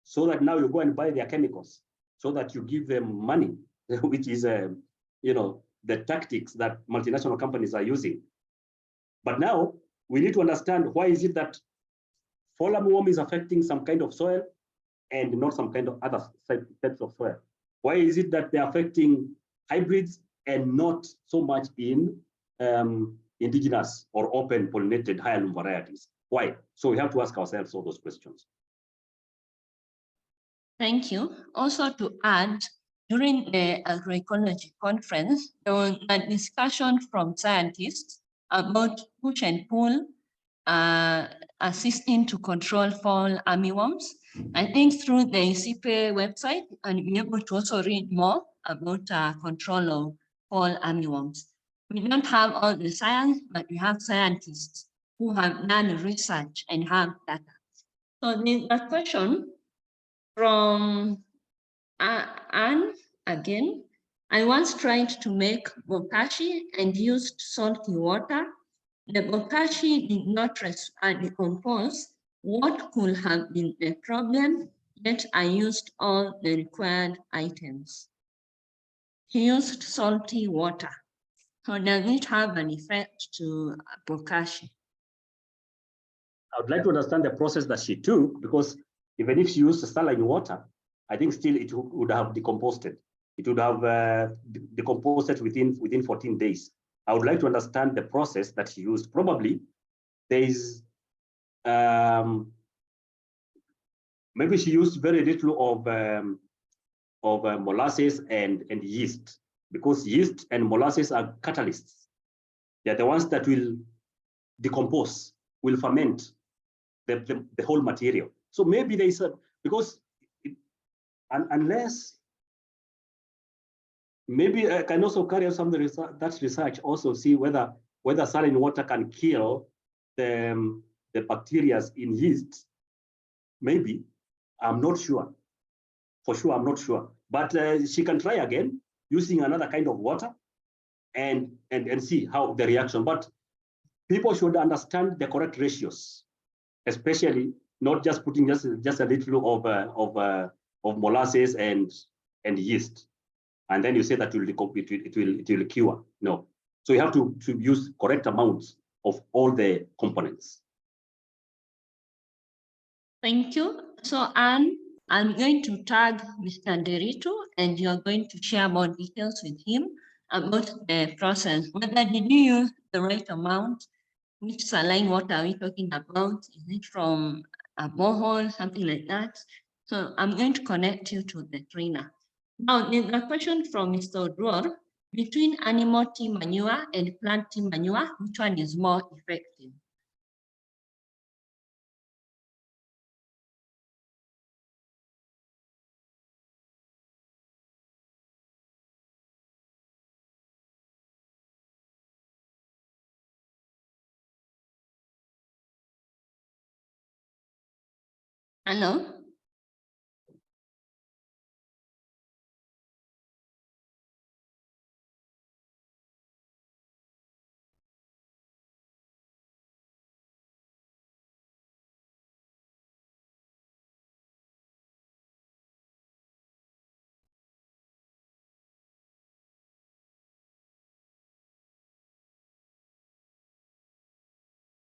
so that now you go and buy their chemicals, so that you give them money, which is the tactics that multinational companies are using. But now we need to understand, why is it that fall armyworm is affecting some kind of soil and not some kind of other types of soil? Why is it that they're affecting hybrids and not so much in indigenous or open pollinated heirloom varieties? Why? So we have to ask ourselves all those questions. Thank you. Also to add, during the agroecology conference, there was a discussion from scientists about push and pull assisting to control fall armyworms. I think through the CPA website, and be able to also read more about control of fall armyworms. We don't have all the science, but we have scientists who have done research and have data. So the question from Anne again, I once tried to make bokashi and used salty water. The bokashi did not decompose. What could have been the problem? Yet I used all the required items. He used salty water. So does it have an effect to bokashi? I would like to understand the process that she took, because even if she used saline water, I think still it would have decomposed. It would have decomposed within 14 days. I would like to understand the process that she used. Probably there is, maybe she used very little of molasses and yeast, because yeast and molasses are catalysts. They're the ones that will decompose, will ferment the whole material. So maybe there is because unless, maybe I can also carry out some of that research, also see whether saline water can kill the bacteria in yeast. Maybe, I'm not sure. For sure, I'm not sure. But she can try again using another kind of water and see how the reaction. But people should understand the correct ratios, especially not just putting just a little of molasses and yeast, and then you say that it will cure. No. So you have to use correct amounts of all the components. Thank you. So Anne, I'm going to tag Mr. Derito, and you're going to share more details with him about the process. Whether did you use the right amount? Which saline water are we talking about? Is it from a borehole, something like that? So I'm going to connect you to the trainer. Now, there's a question from Mr. Odwor. Between animal tea manure and plant tea manure, which one is more effective? Hello?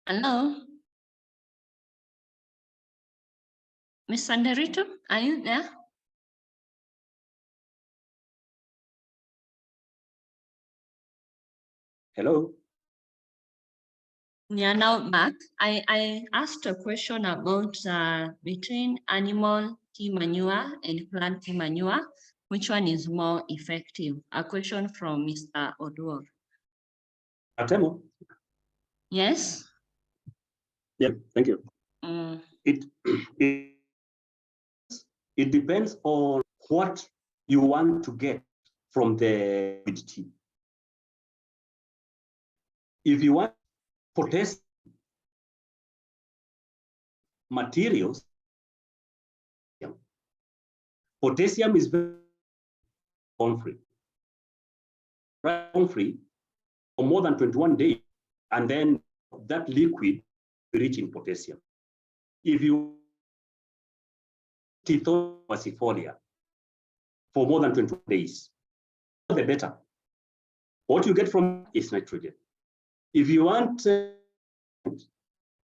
Hello? Ms. Sanderito, are you there? Hello? We are now back. I asked a question about between animal tea manure and plant tea manure, which one is more effective? A question from Mr. Oduor. Atemo? Yes? Yeah, thank you. Mm. It depends on what you want to get from the tea. If you want potassium materials, potassium is very free. Free for more than 21 days, and then that liquid rich in potassium. If you Tithomasifolia for more than 21 days, the better. What you get from is nitrogen. If you want,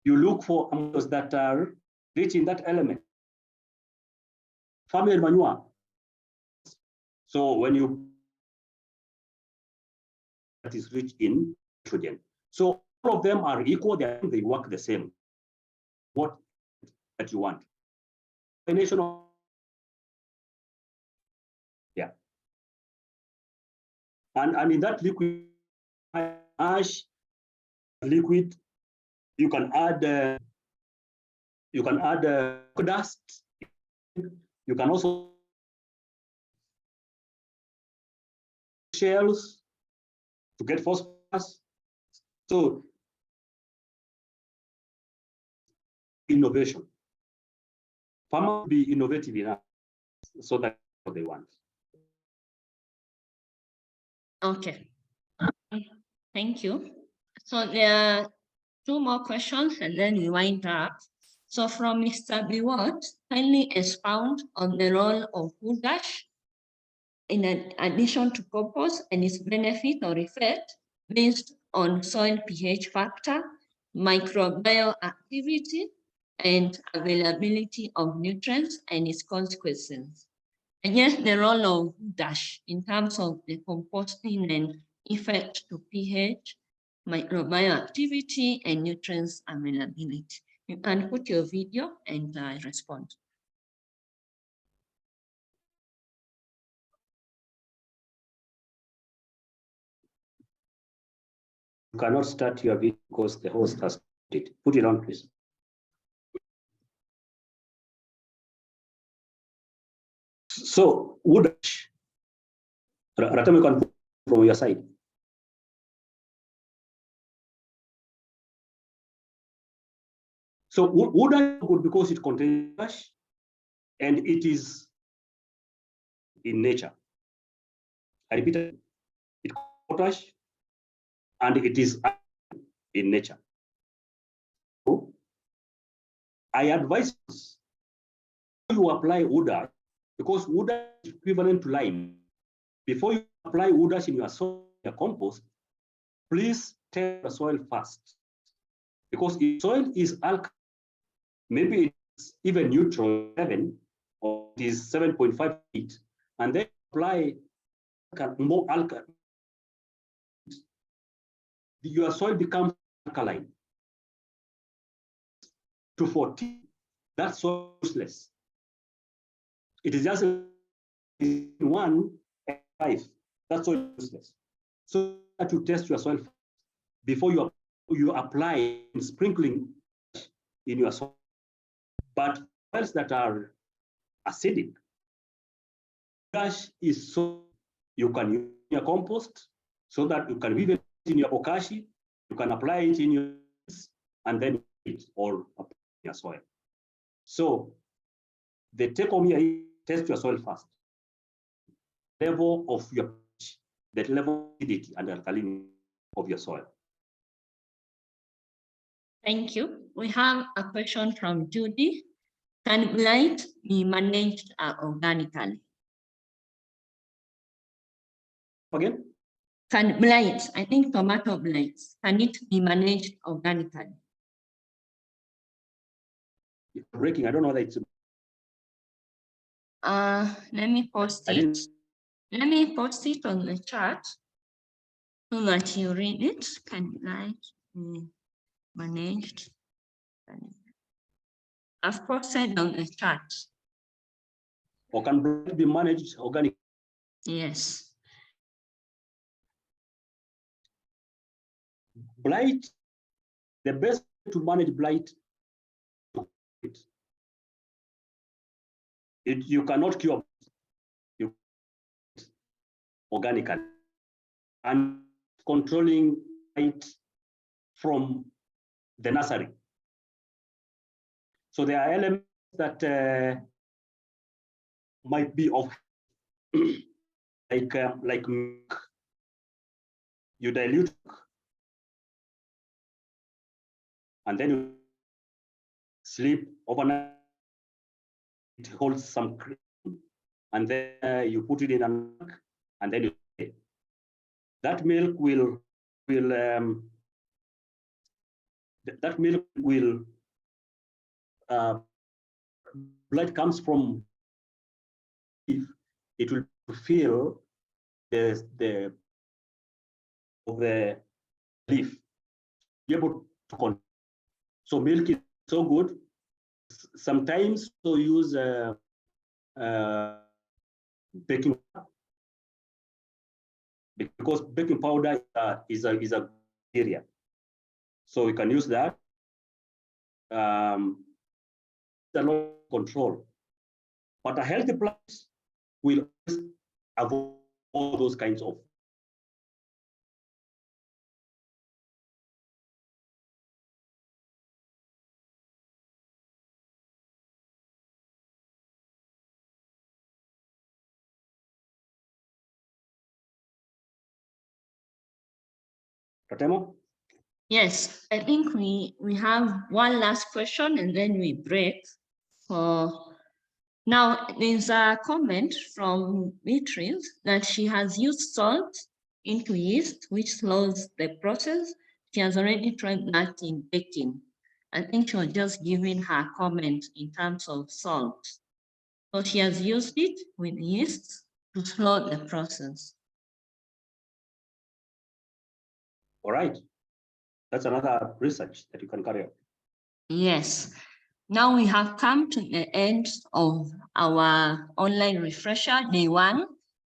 you look for amines that are rich in that element. Family manure. So when you that is rich in nitrogen. So all of them are equal, they work the same. What that you want. Combination of, yeah. And in that liquid, ash liquid, you can add dust. You can also shells to get phosphorus. So innovation. Farmers be innovative enough so that's what they want. Okay. Thank you. So there are two more questions and then we wind up. So from Mr. Biwott, kindly expound on the role of wood ash in addition to compost and its benefit or effect based on soil pH factor, microbial activity, and availability of nutrients and its consequences. And yes, the role of wood ash in terms of the composting and effect to pH, microbial activity, and nutrients availability. You can put your video and respond. You cannot start your video because the host has it. Put it on, please. So wood ash, Ratam, you can put from your side. So wood ash is good because it contains ash and it is in nature. I repeat, it contains ash and it is in nature. So I advise you apply wood ash because wood ash is equivalent to lime. Before you apply wood ash in your soil, your compost, please test the soil first. Because if soil is alkaline, maybe it's even neutral 7 or it is 7.5, and then apply more alkaline, your soil becomes alkaline. To 14, that's so useless. It is just 1 and 5. That's so useless. So that you test your soil before you apply sprinkling in your soil. But soils that are acidic, ash is so you can use your compost so that you can leave it in your bokashi, you can apply it in your and then it all apply in your soil. So the take home here is test your soil first. Level of your pH, the level of acidity and alkalinity of your soil. Thank you. We have a question from Judy. Can blight be managed organically? Again? Can blight, I think tomato blight, can it be managed organically? It's breaking. I don't know that it's. Let me post it. Let me post it on the chat so that you read it. Can be managed? I've posted on the chat. Or can blight be managed organically? Yes. Blight, the best way to manage blight, you cannot cure organically, and controlling blight from the nursery. So there are elements that might be of like milk. You dilute and then you sleep overnight. It holds some cream, and then you put it in a milk, and then you that milk will blood comes from, if it will fill the leaf, be able to control. So milk is so good. Sometimes we use baking powder, because baking powder is a area. So we can use that. A lot of control, but a healthy plant will avoid all those kinds of. Ratemo? Yes, I think we have one last question and then we break. Now, there's a comment from Beatrice that she has used salt into yeast, which slows the process. She has already tried that in baking. I think she was just giving her comment in terms of salt. So she has used it with yeast to slow the process. All right. That's another research that you can carry out. Yes. Now we have come to the end of our online refresher, day 1,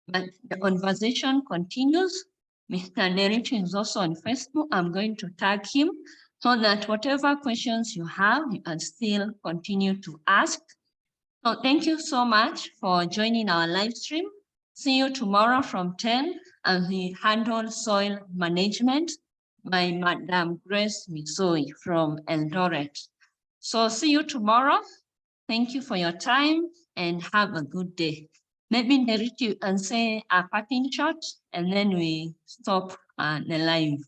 but the conversation continues. Mr. Derich is also on Facebook. I'm going to tag him so that whatever questions you have, you can still continue to ask. So thank you so much for joining our live stream. See you tomorrow from 10 as we handle soil management by Madam Grace Misoi from Eldoret. So see you tomorrow. Thank you for your time and have a good day. Maybe Derich, you can say a parting shot and then we stop the live.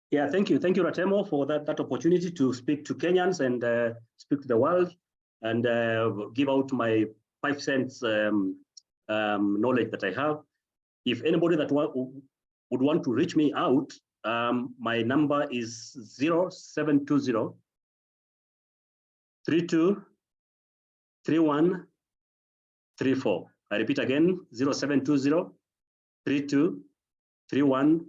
Yeah, thank you. Thank you, Ratemo, for that opportunity to speak to Kenyans and speak to the world and give out my 5 cents knowledge that I have. If anybody that would want to reach me out, my number is 0720 32 31 34. I repeat again, 0720 32 31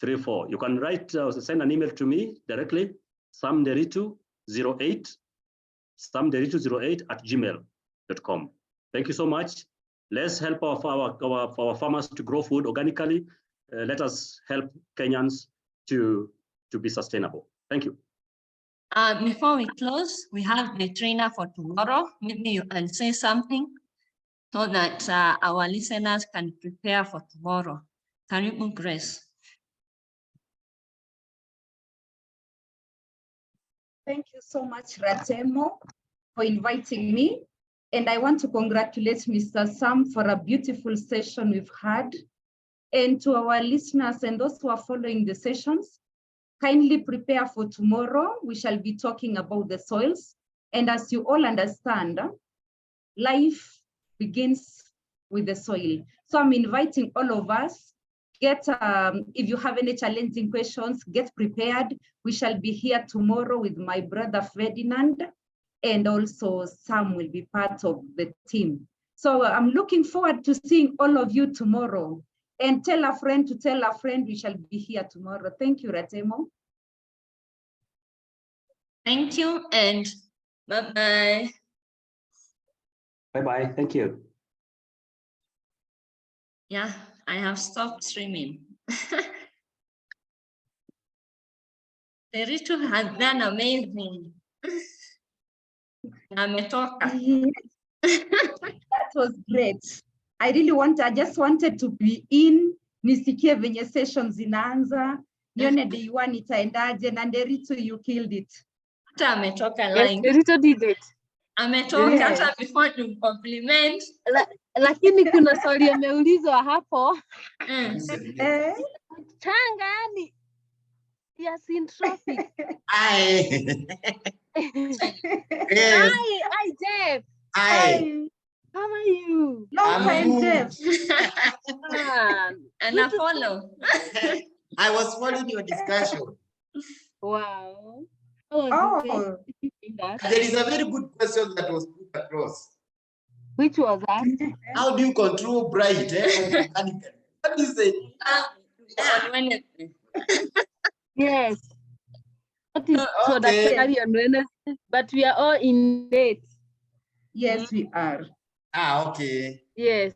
34. You can write, send an email to me directly, samderitu08, samderitu08@gmail.com. Thank you so much. Let's help our farmers to grow food organically. Let us help Kenyans to be sustainable. Thank you. Before we close, we have the trainer for tomorrow. Maybe you can say something so that our listeners can prepare for tomorrow. Karibu, Grace. Thank you so much, Ratemo, for inviting me. And I want to congratulate Mr. Sam for a beautiful session we've had. And to our listeners and those who are following the sessions, kindly prepare for tomorrow. We shall be talking about the soils. And as you all understand, life begins with the soil. So I'm inviting all of us, if you have any challenging questions, get prepared. We shall be here tomorrow with my brother Ferdinand. and also Sam will be part of the team. So I'm looking forward to seeing all of you tomorrow. And tell a friend to tell a friend we shall be here tomorrow. Thank you, Ratemo. Thank you, and bye-bye. Bye-bye. Thank you. Yeah, I have stopped streaming. Teritu has done amazing. Ametoka. That was great. I just wanted to be in, nisikie venye sessions zinaanza, nione day one itaendaje, na Nderitu, you killed it. Hata ametoka Yes, line. Derito did it. Ametoka Yes. hata before you compliment. Lakini kuna swali ameulizwa hapo. Eh? Changa yani ya syntropic. Hi. Yes. Hi, Jeff. Hi. How are you? Long I'm time, good. Jeff. And I follow. I was following your discussion. Wow. How was Oh. that? There is a very good question that was put across. Which was that? How do you control bright? Mechanically? What is it? On Wednesday. Yes. What is so that Okay. carry on Wednesday? But we are all in date. Yes, we are. Ah, okay. Yes.